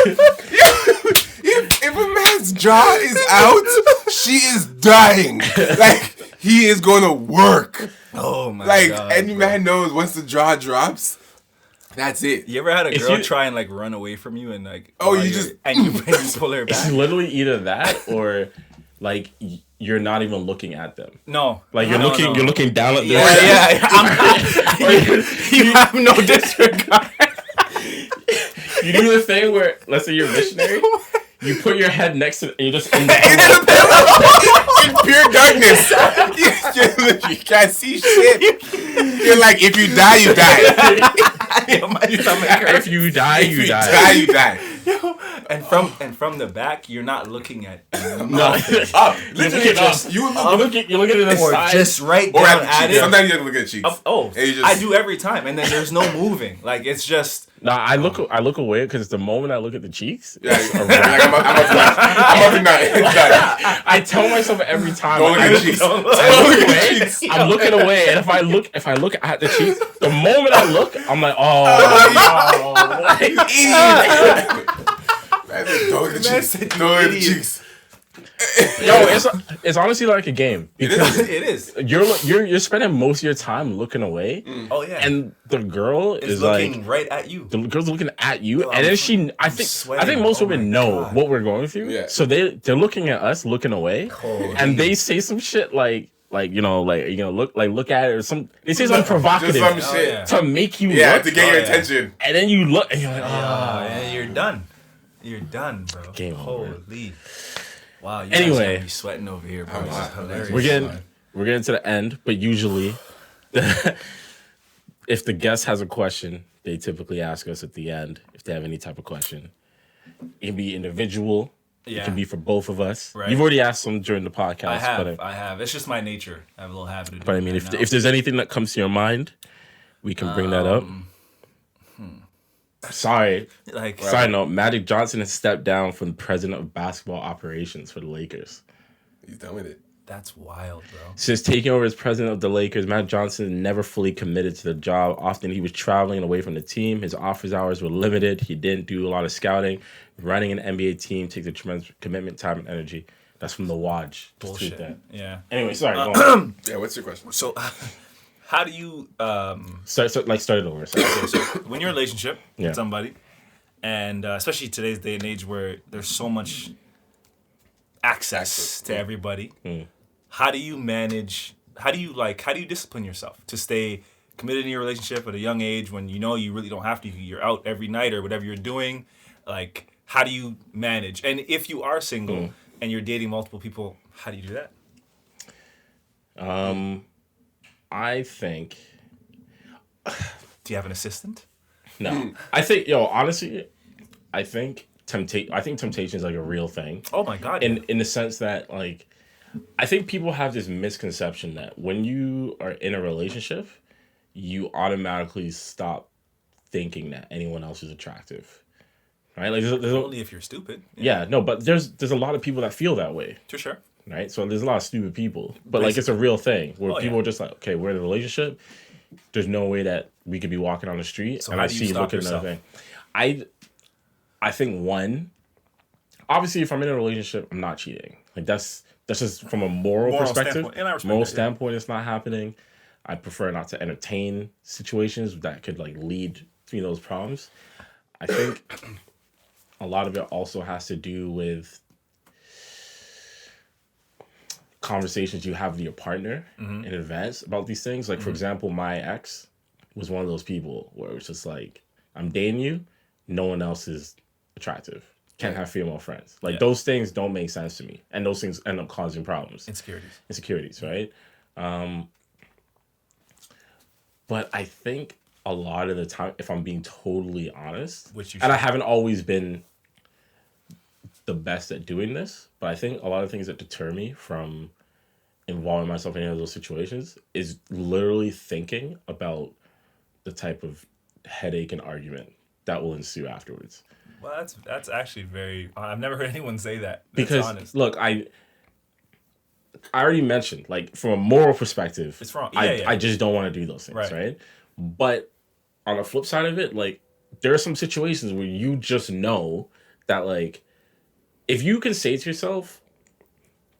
if a man's jaw is out, she is dying. Like he is gonna work. Oh my Like god. any bro. man knows, once the jaw drops, that's it. You ever had a If girl you- try and like run away from you and like Oh, while you you're- just- and you pull her It's back? literally either that or like you're not even looking at them. No, Like you're No, looking, no. you're looking down at them. Yeah. You have no disregard. You do the thing where, let's say you're a missionary, you put your head next to it and you're just in the In pure darkness, you can't see shit. You're like, if you die, you die. My stomach hurts. If you die, If you you die. die, you die. And from the back, you're not looking at No, Up, you're literally looking just up. you You're look looking at the or side. just right or down at the at cheeks. it. Sometimes you have to look at cheeks. Oh, And you just- I do every time, and then there's no moving. Like it's just. Nah, I look away because the moment I look at the cheeks, Yeah, like, I'm about to not. It's done. I tell myself every time. Don't look I at the cheeks. I Don't look look at away, the cheeks. I'm looking away, and if I look at the cheeks, the moment I look, I'm like, oh, no. Like, Idiot. Man said, don't look at the Man cheeks. said, Don't look at the idiot. cheeks. yo, it's honestly like a game because It is. you're spending most of your time looking away, Oh yeah. and the girl it's is looking like. right at you. The girl's looking at you, Yo, and then I I'm think sweating. most Oh women my know God. what we're going through. Yeah. So they're looking at us, looking away, Holy. and they say some shit like look at it or some. They say something provocative Just some shit. yeah. to make you Yeah, look, to get your yeah. attention. and then you look, and you're like, Oh, oh. yeah, you're done. You're done, bro. Game over. Holy. Wow. You Anyway. guys got me sweating over here, bro. This is hilarious. We're getting to the end, but usually if the guest has a question, they typically ask us at the end if they have any type of question. It can be individual. Yeah. It can be for both of us. Right. You've already asked them during the podcast. I have. It's just my nature. I have a little habit of doing But I mean, that if there's anything that comes to your mind, we can bring that up. Sorry. Side note, Magic Johnson has stepped down from president of basketball operations for the Lakers. He's done with it. That's wild, bro. Since taking over as president of the Lakers, Magic Johnson never fully committed to the job. Often he was traveling away from the team. His office hours were limited. He didn't do a lot of scouting. Running an NBA team takes a tremendous commitment, time, and energy. That's from the Waj. Bullshit. That. Yeah. Anyway, sorry. Go on. Yeah, what's your question? So, how do you start it over? So when you're in a relationship with somebody, and especially today's day and age where there's so much access to everybody, how do you manage? How do you discipline yourself to stay committed in your relationship at a young age when you know you really don't have to? You're out every night or whatever you're doing. Like, how do you manage? And if you are single and you're dating multiple people, how do you do that? I think. Do you have an assistant? No, I think honestly, I think temptation is like a real thing. Oh my God! In the sense that like, I think people have this misconception that when you are in a relationship, you automatically stop thinking that anyone else is attractive, right? Like, there's only if you're stupid. Yeah, no, but there's a lot of people that feel that way. For sure. Right, so there's a lot of stupid people, but like it's a real thing where people are just like, okay, we're in a relationship. There's no way that we could be walking on the street so and I see you looking at another thing. I think one, obviously, if I'm in a relationship, I'm not cheating. Like that's just from a moral perspective. Standpoint, it's not happening. I prefer not to entertain situations that could like lead to those problems. I think a lot of it also has to do with conversations you have with your partner in advance about these things. Like, for example, my ex was one of those people where it was just like, I'm dating you, no one else is attractive. Can't have female friends. Like, those things don't make sense to me. And those things end up causing problems. Insecurities, right? But I think a lot of the time, if I'm being totally honest, I haven't always been the best at doing this, but I think a lot of things that deter me from involving myself in any of those situations is literally thinking about the type of headache and argument that will ensue afterwards. Well, that's actually very. I've never heard anyone say that. That's because honest. Look, I already mentioned, like, from a moral perspective, it's wrong. I just don't want to do those things, right? But on the flip side of it, like, there are some situations where you just know that, like, if you can say to yourself,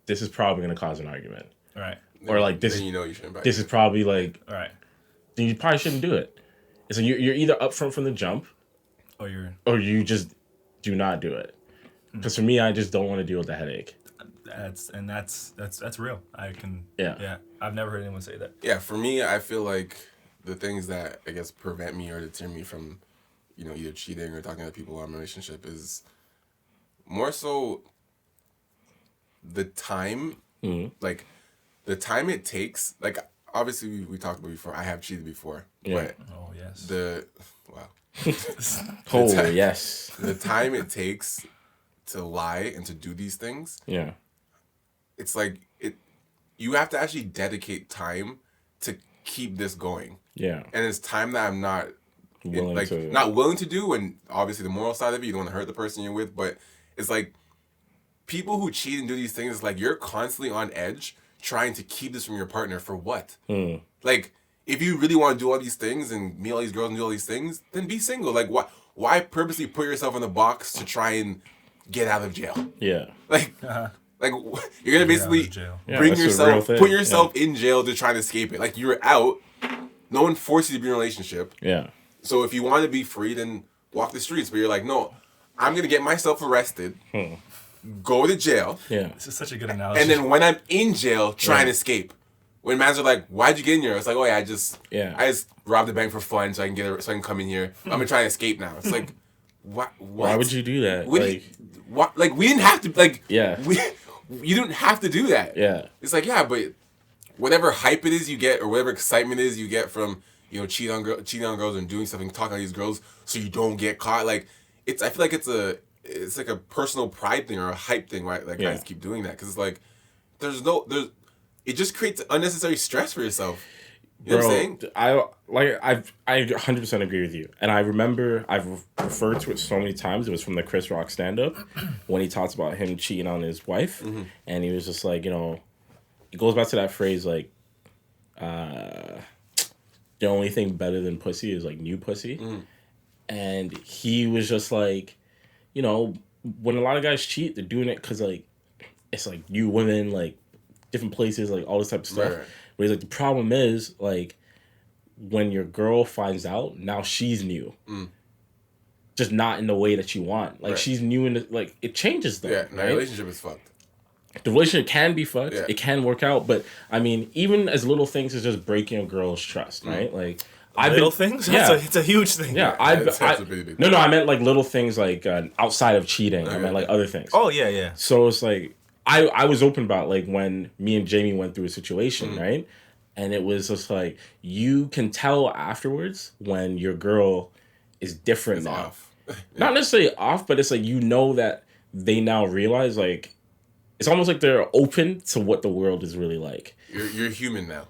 this is probably going to cause an argument. Right. Or like this, then you know you shouldn't. This is probably like, right. Then you probably shouldn't do it. And so you're either upfront from the jump, or you just do not do it. Because for me, I just don't want to deal with the headache. That's real. I can. Yeah. I've never heard anyone say that. Yeah. For me, I feel like the things that I guess prevent me or deter me from, either cheating or talking to people while I'm in a relationship is more so the time, like the time it takes. Like, obviously we talked about before, I have cheated before. Yeah. But oh yes. Yes. The time it takes to lie and to do these things. Yeah. It's like you have to actually dedicate time to keep this going. Yeah. And it's time that I'm not willing not willing to do, and obviously the moral side of it, you don't want to hurt the person you're with, but it's like people who cheat and do these things, it's like you're constantly on edge trying to keep this from your partner for what? Like, if you really want to do all these things and meet all these girls and do all these things, then be single. Like, why purposely put yourself in the box to try and get out of jail? Yeah. Like, like you're gonna basically put yourself in jail to try to escape it. Like, you're out. No one forced you to be in a relationship. Yeah. So if you want to be free, then walk the streets. But you're like, no, I'm gonna get myself arrested, go to jail. Yeah. This is such a good analogy. And then when I'm in jail, try and escape. When mans are like, why'd you get in here? It's like, oh yeah, I just robbed the bank for fun, so I can come in here. I'm gonna try and escape now. It's like, what? Why would you do that? Like we didn't have to. Like, yeah, you didn't have to do that. Yeah, it's like, yeah, but whatever hype it is you get, or whatever excitement is you get from cheating on girls and doing something, talking to these girls so you don't get caught. Like I feel like it's like a personal pride thing or a hype thing, right? Like guys keep doing that because it's like it just creates unnecessary stress for yourself. You know what I'm saying? I 100% agree with you. And I remember I've referred to it so many times. It was from the Chris Rock stand-up when he talks about him cheating on his wife. Mm-hmm. And he was just like, it goes back to that phrase like, the only thing better than pussy is like new pussy. Mm. And he was just like, when a lot of guys cheat, they're doing it because like, it's like new women, like different places, like all this type of stuff. Right. But he's like, the problem is, like, when your girl finds out, now she's new. Mm. Just not in the way that you want. Like, she's new in like, it changes though. Yeah, my relationship is fucked. The relationship can be fucked. Yeah. It can work out. But, I mean, even as little things as just breaking a girl's trust, right? Like, things? Yeah. It's a huge thing. Yeah, I meant like little things like outside of cheating. Okay. I meant like other things. Oh, yeah. So it's like, I was open about like when me and Jamie went through a situation, right? And it was just like, you can tell afterwards when your girl is different now. Off. Not necessarily off, but it's like, that they now realize like, it's almost like they're open to what the world is really like. You're human now.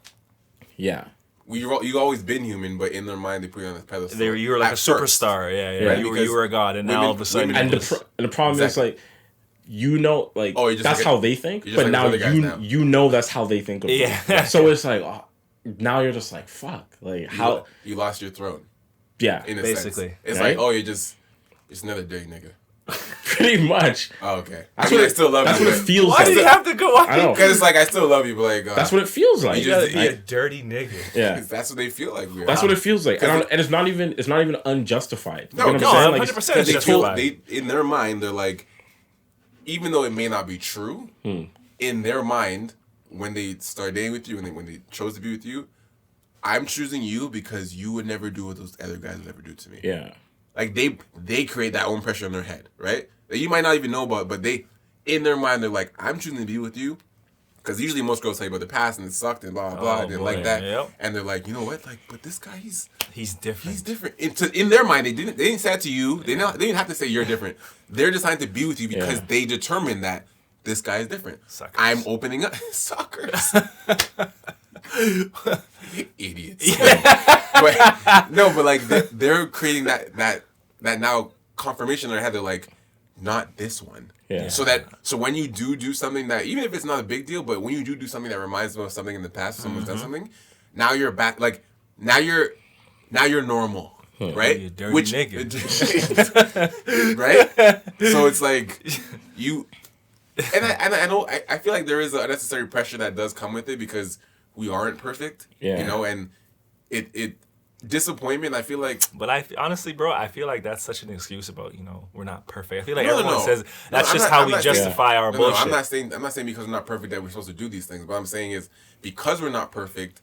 Yeah. You've always been human, but in their mind they put you on this pedestal. You were like a superstar, yeah. Right? You were a god, and now all of a sudden, and the problem is like, that's how they think, but like now you know that's how they think of you. Yeah. So it's like, now you're just like, fuck, like how you lost your throne. Yeah, basically. Sense. It's like, you're just another dirty nigga. Pretty much. Oh, okay. I still love you. That's what it feels like. Why do you have to go? I know. Because it's like, I still love you, but like... that's what it feels like. You gotta be a dirty nigga. Yeah. That's what they feel like. That's what it feels like. And it's not even unjustified. No, you know what I'm saying? 100% like, justified. In their mind, they're like, even though it may not be true, in their mind, when they start dating with you and when they chose to be with you, I'm choosing you because you would never do what those other guys would ever do to me. Yeah. Like, they create that own pressure in their head, right? That you might not even know about, but in their mind, they're like, I'm choosing to be with you. Because usually most girls tell you about the past and it sucked and blah, blah, blah. And like that. Yep. And they're like, you know what? Like, but this guy, he's different. He's different. In their mind, they didn't say it to you. They didn't have to say you're different. They're deciding to be with you because they determined that this guy is different. Suckers. I'm opening up. Suckers. Idiots. But like they're creating that now confirmation in their head. They're like, not this one. Yeah. So when you do something that, even if it's not a big deal, but when you do something that reminds them of something in the past, someone's done something, now you're back. Like now you're normal. Right? You dirty nigga. Right? So it's like you and I know I feel like there is a unnecessary pressure that does come with it because we aren't perfect. Yeah. You know, and it disappointment, I feel like. But honestly, bro, I feel like that's such an excuse about, we're not perfect. I feel like everyone says that's just how we justify our bullshit. I'm not saying because we're not perfect that we're supposed to do these things. What I'm saying is because we're not perfect,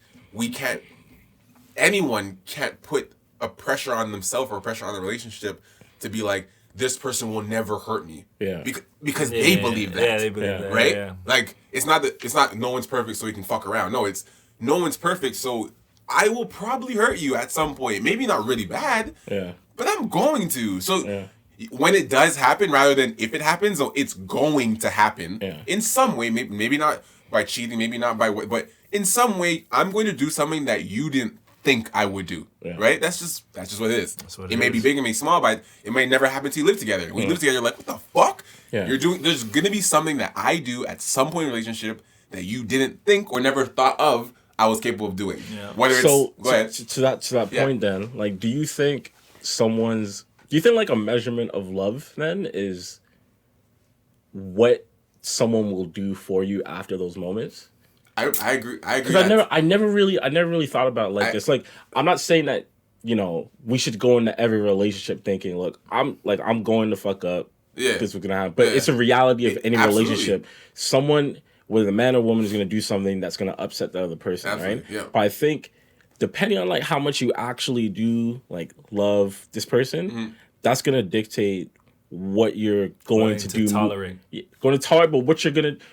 anyone can't put a pressure on themselves or pressure on the relationship to be like, this person will never hurt me. Yeah. Because they believe that. Yeah, they believe that. Right? Yeah. Like, it's not no one's perfect so you can fuck around. No, it's no one's perfect so I will probably hurt you at some point. Maybe not really bad. Yeah. But I'm going to. So when it does happen, rather than if it happens, so it's going to happen in some way. Maybe not by cheating, maybe not by what, but in some way, I'm going to do something that you didn't think I would do. Yeah. Right? That's just what it is. It may be big, it may be small, but it may never happen until you live together. When you live together, you're like, what the fuck? Yeah. There's gonna be something that I do at some point in a relationship that you didn't think or never thought of I was capable of doing. Yeah. Whether go ahead. To that point then, like, do you think like a measurement of love then is what someone will do for you after those moments? I agree. Because I never really thought about it like this. Like, I'm not saying that, we should go into every relationship thinking, look, I'm going to fuck up. Yeah. This was gonna happen. But it's a reality of any relationship. Someone, whether a man or woman, is gonna do something that's gonna upset the other person, right? Yeah. But I think depending on like how much you actually do like love this person, that's gonna dictate what you're going to do. Tolerate. Going to tolerate, but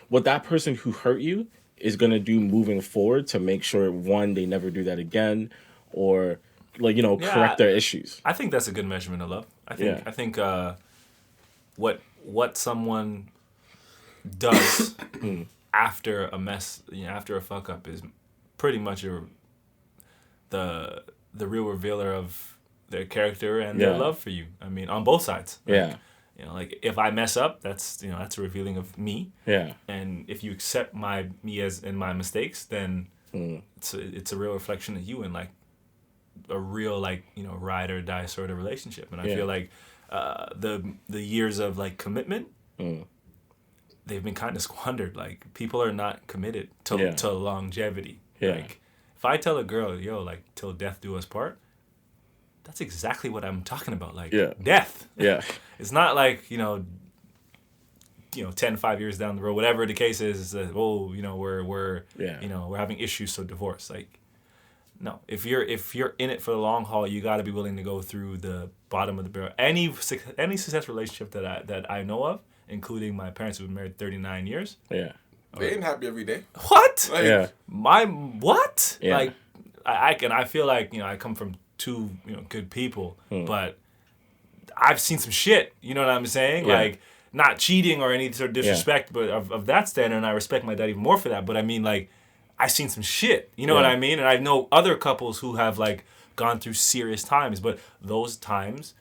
what that person who hurt you is going to do moving forward to make sure, one, they never do that again, or like, you know, correct their issues. I think that's a good measurement of love. I think what someone does after a mess, after a fuck up, is pretty much the real revealer of their character and their love for you. I mean, on both sides. Like, like if I mess up, that's a revealing of me. Yeah. And if you accept me as in my mistakes, then it's a real reflection of you, and like a real, like, ride or die sort of relationship. And I feel like the years of like commitment, they've been kind of squandered. Like, people are not committed to longevity. Like, if I tell a girl, like, till death do us part, that's exactly what I'm talking about. Like, death. Yeah. It's not like, 5 years down the road, whatever the case is that, we're having issues, so divorce. Like, no. If you're in it for the long haul, you got to be willing to go through the bottom of the barrel. Any successful relationship that I know of, including my parents who've been married 39 years. Yeah. They ain't happy every day. What? Like, my what? Yeah. Like, I feel like, I come from two, good people, but I've seen some shit. You know what I'm saying? Yeah. Like, not cheating or any sort of disrespect, but of that standard, and I respect my dad even more for that. But I mean, like, I've seen some shit. You know what I mean? And I know other couples who have, like, gone through serious times, but those times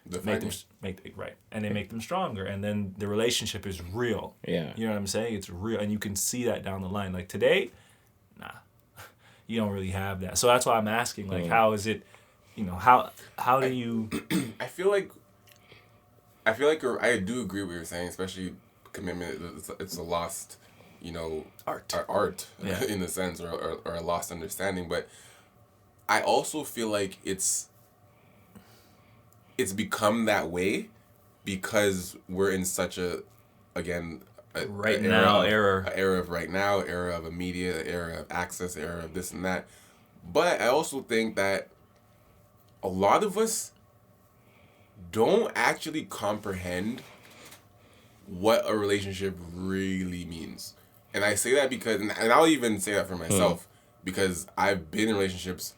make them stronger, and then the relationship is real. Yeah. You know what I'm saying? It's real, and you can see that down the line. Like, today, nah, you don't really have that. So that's why I'm asking, like, how is it, how do you... I feel like I do agree with what you're saying, especially commitment. It's a lost, art in a sense, or a lost understanding. But I also feel like it's become that way because we're in such era of right now, era of immediate, era of access, era of this and that. But I also think that a lot of us don't actually comprehend what a relationship really means. And I say that because, and I'll even say that for myself, because I've been in relationships,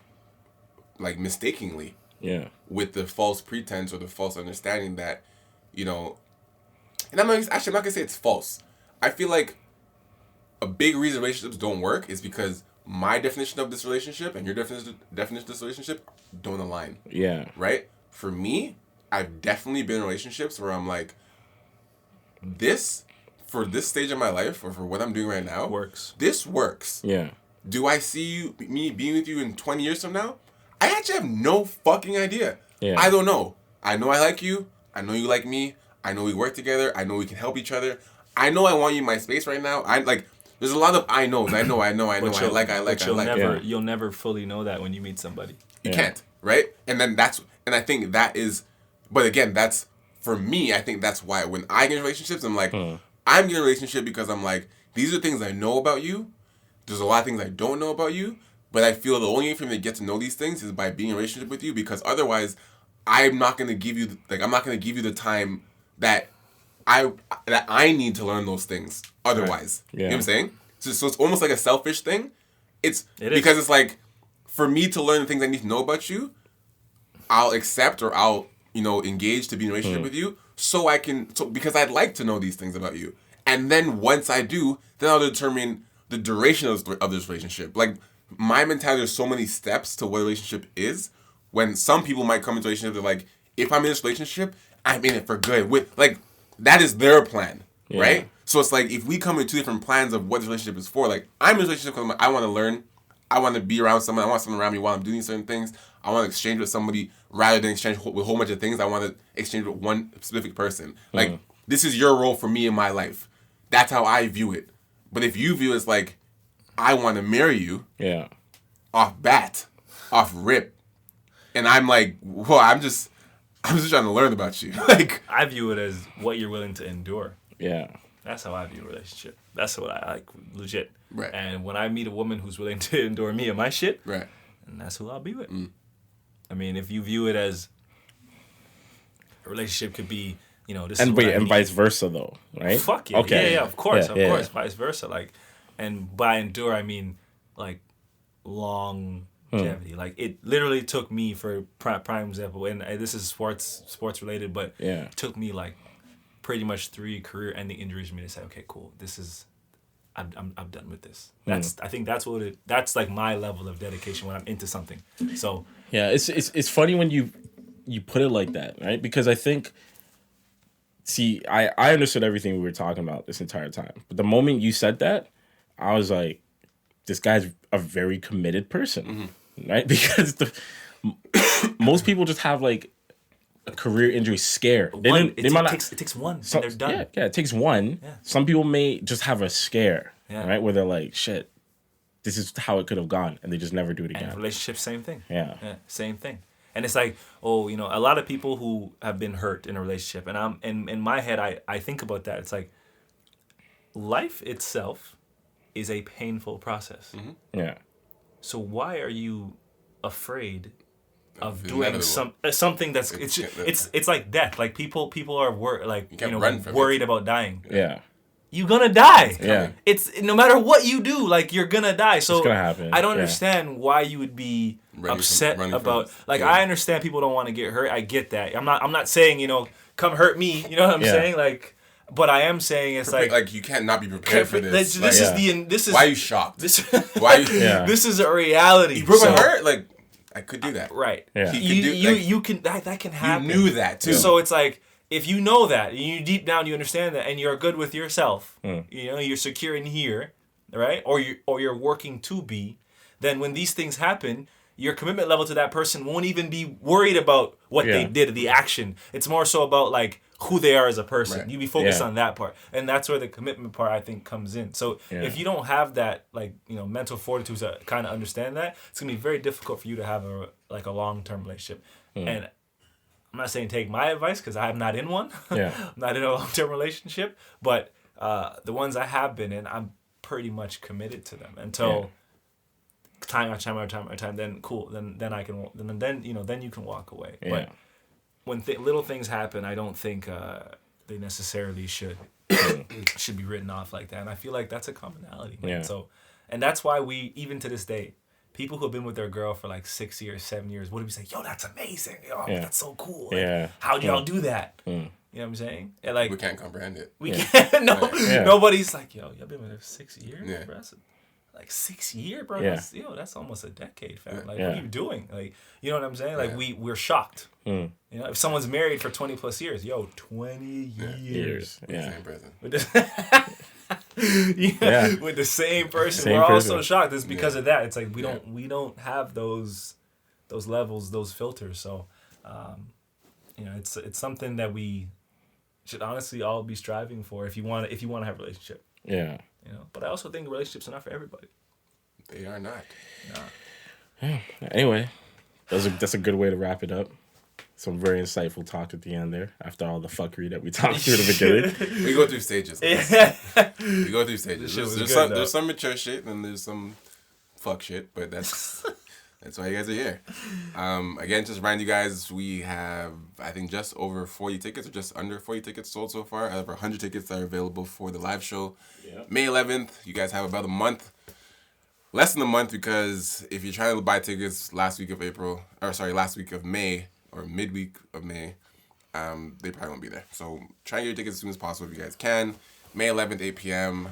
like, mistakenly. Yeah. With the false pretense or the false understanding that, and I'm not going to say it's false. I feel like a big reason relationships don't work is because my definition of this relationship and your definition of this relationship don't align. Yeah. Right? For me, I've definitely been in relationships where I'm like, for this stage of my life, or for what I'm doing right now, this works. Yeah. Do I see me being with you in 20 years from now? I actually have no fucking idea. Yeah. I don't know. I know I like you. I know you like me. I know we work together. I know we can help each other. I know I want you in my space right now. There's a lot of I knows. I know. You'll never fully know that when you meet somebody. You can't, right? And I think that is, but again, that's, for me, I think that's why when I get in relationships, I'm like, I'm getting a relationship because I'm like, these are things I know about you. There's a lot of things I don't know about you, but I feel the only way for me to get to know these things is by being in a relationship with you, because otherwise, I'm not going to give you the time that I need to learn those things otherwise. Right. Yeah. You know what I'm saying? So it's almost like a selfish thing. Because it's like, for me to learn the things I need to know about you, I'll accept or I'll, engage to be in a relationship with you because I'd like to know these things about you. And then once I do, then I'll determine the duration of this relationship. Like, my mentality, there's so many steps to what a relationship is, when some people might come into a relationship, they're like, if I'm in this relationship, I'm in it for good. That is their plan, right? So it's like, if we come in two different plans of what this relationship is for, like, I'm in a relationship because I want to learn, I want to be around someone, I want someone around me while I'm doing certain things, I want to exchange with somebody rather than exchange with a whole bunch of things. I want to exchange with one specific person. Like, this is your role for me in my life. That's how I view it. But if you view it as like, I want to marry you, off rip, and I'm like, well, I'm just trying to learn about you. Like, I view it as what you're willing to endure. Yeah. That's how I view a relationship. That's what I like, legit. Right. And when I meet a woman who's willing to endure me and my shit, right, and that's who I'll be with. I mean, if you view it as a relationship could be, this and vice versa though, right? Fuck yeah. Okay. Yeah, of course, vice versa. Like, and by endure I mean like long longevity. Like it literally took me, for prime example, and this is sports related, but it took me like pretty much 3 career-ending injuries for me to say, okay, cool, this is. I'm done with this. I think that's like my level of dedication when I'm into something. So yeah, it's funny when you put it like that, right? Because I think, see, I understood everything we were talking about this entire time, but the moment you said that, I was like, this guy's a very committed person, right? Because most people just have like a career injury scare. It takes one, and they're done. Yeah, it takes one. Yeah. Some people may just have a scare, right? Where they're like, shit, this is how it could have gone, and they just never do it again. And relationships, same thing. Yeah, same thing. And it's like, a lot of people who have been hurt in a relationship, and in my head, I think about that. It's like, life itself is a painful process. Yeah. So why are you afraid of doing something that's it's like death? Like people are worried about dying. Yeah. You're gonna die. Yeah. It's no matter what you do, like you're gonna die. So it's gonna happen. I don't understand why you would be upset about. I understand people don't want to get hurt. I get that. I'm not saying come hurt me. You know what I'm saying? Like, but I am saying it's like you can't not be prepared for this. This is why are you shocked? This This is a reality. You broke my heart. Like I could do that. Right. Yeah. You can that can happen. You knew that too. So it's like, if you know that, and you deep down you understand that, and you're good with yourself, you're secure in here, right? Or you're working to be, then when these things happen, your commitment level to that person won't even be worried about what they did, the action. It's more so about like who they are as a person. Right. You be focused on that part, and that's where the commitment part I think comes in. So if you don't have that mental fortitude to kind of understand that, it's gonna be very difficult for you to have a long-term relationship. And I'm not saying take my advice because I'm not in one. I'm not in a long-term relationship, but the ones I have been in, I'm pretty much committed to them until time after time. Then cool. Then I can. Then you can walk away. Yeah. But when little things happen, I don't think they necessarily should be written off like that. And I feel like that's a commonality. Man. Yeah. So, and that's why we, even to this day, people who have been with their girl for like 6 years, 7 years, what do we say? Yo, that's amazing. Yo, that's so cool. Like, how'd y'all do that? You know what I'm saying? And like, we can't comprehend it. We can't. Nobody's like, yo, y'all been with her 6 years, bro. Like 6 years, bro. Yeah. That's almost a decade, fam. Like, what are you doing? Like, you know what I'm saying? Like, we're shocked. If someone's married for 20 plus years, 20 years. Yeah. Same person. With the same person. We're all so shocked. It's because of that. It's like we don't have those levels, those filters. So, it's something that we should honestly all be striving for if you want to have a relationship. Yeah. But I also think relationships are not for everybody. They are not. No. Anyway, that's a good way to wrap it up. Some very insightful talk at the end there after all the fuckery that we talked through the beginning. We go through stages. We go through stages. There's some mature shit and there's some fuck shit, but that's why you guys are here. Again, just remind you guys, we have, I think, just over 40 tickets or just under 40 tickets sold so far. Out of 100 tickets that are available for the live show. Yep. May 11th. You guys have about a month. Less than a month, because if you're trying to buy tickets last week of May or midweek of May, they probably won't be there. So try and get your tickets as soon as possible if you guys can. May 11th, 8 p.m.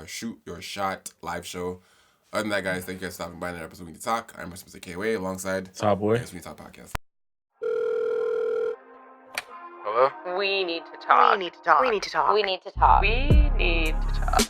Shoot Your Shot live show. Other than that, guys, thank you guys for stopping by another episode of We Need to Talk. I'm MR.KOA alongside Top Boy. We Need to Talk podcast. Hello? We need to talk. We need to talk. We need to talk. We need to talk. We need to talk.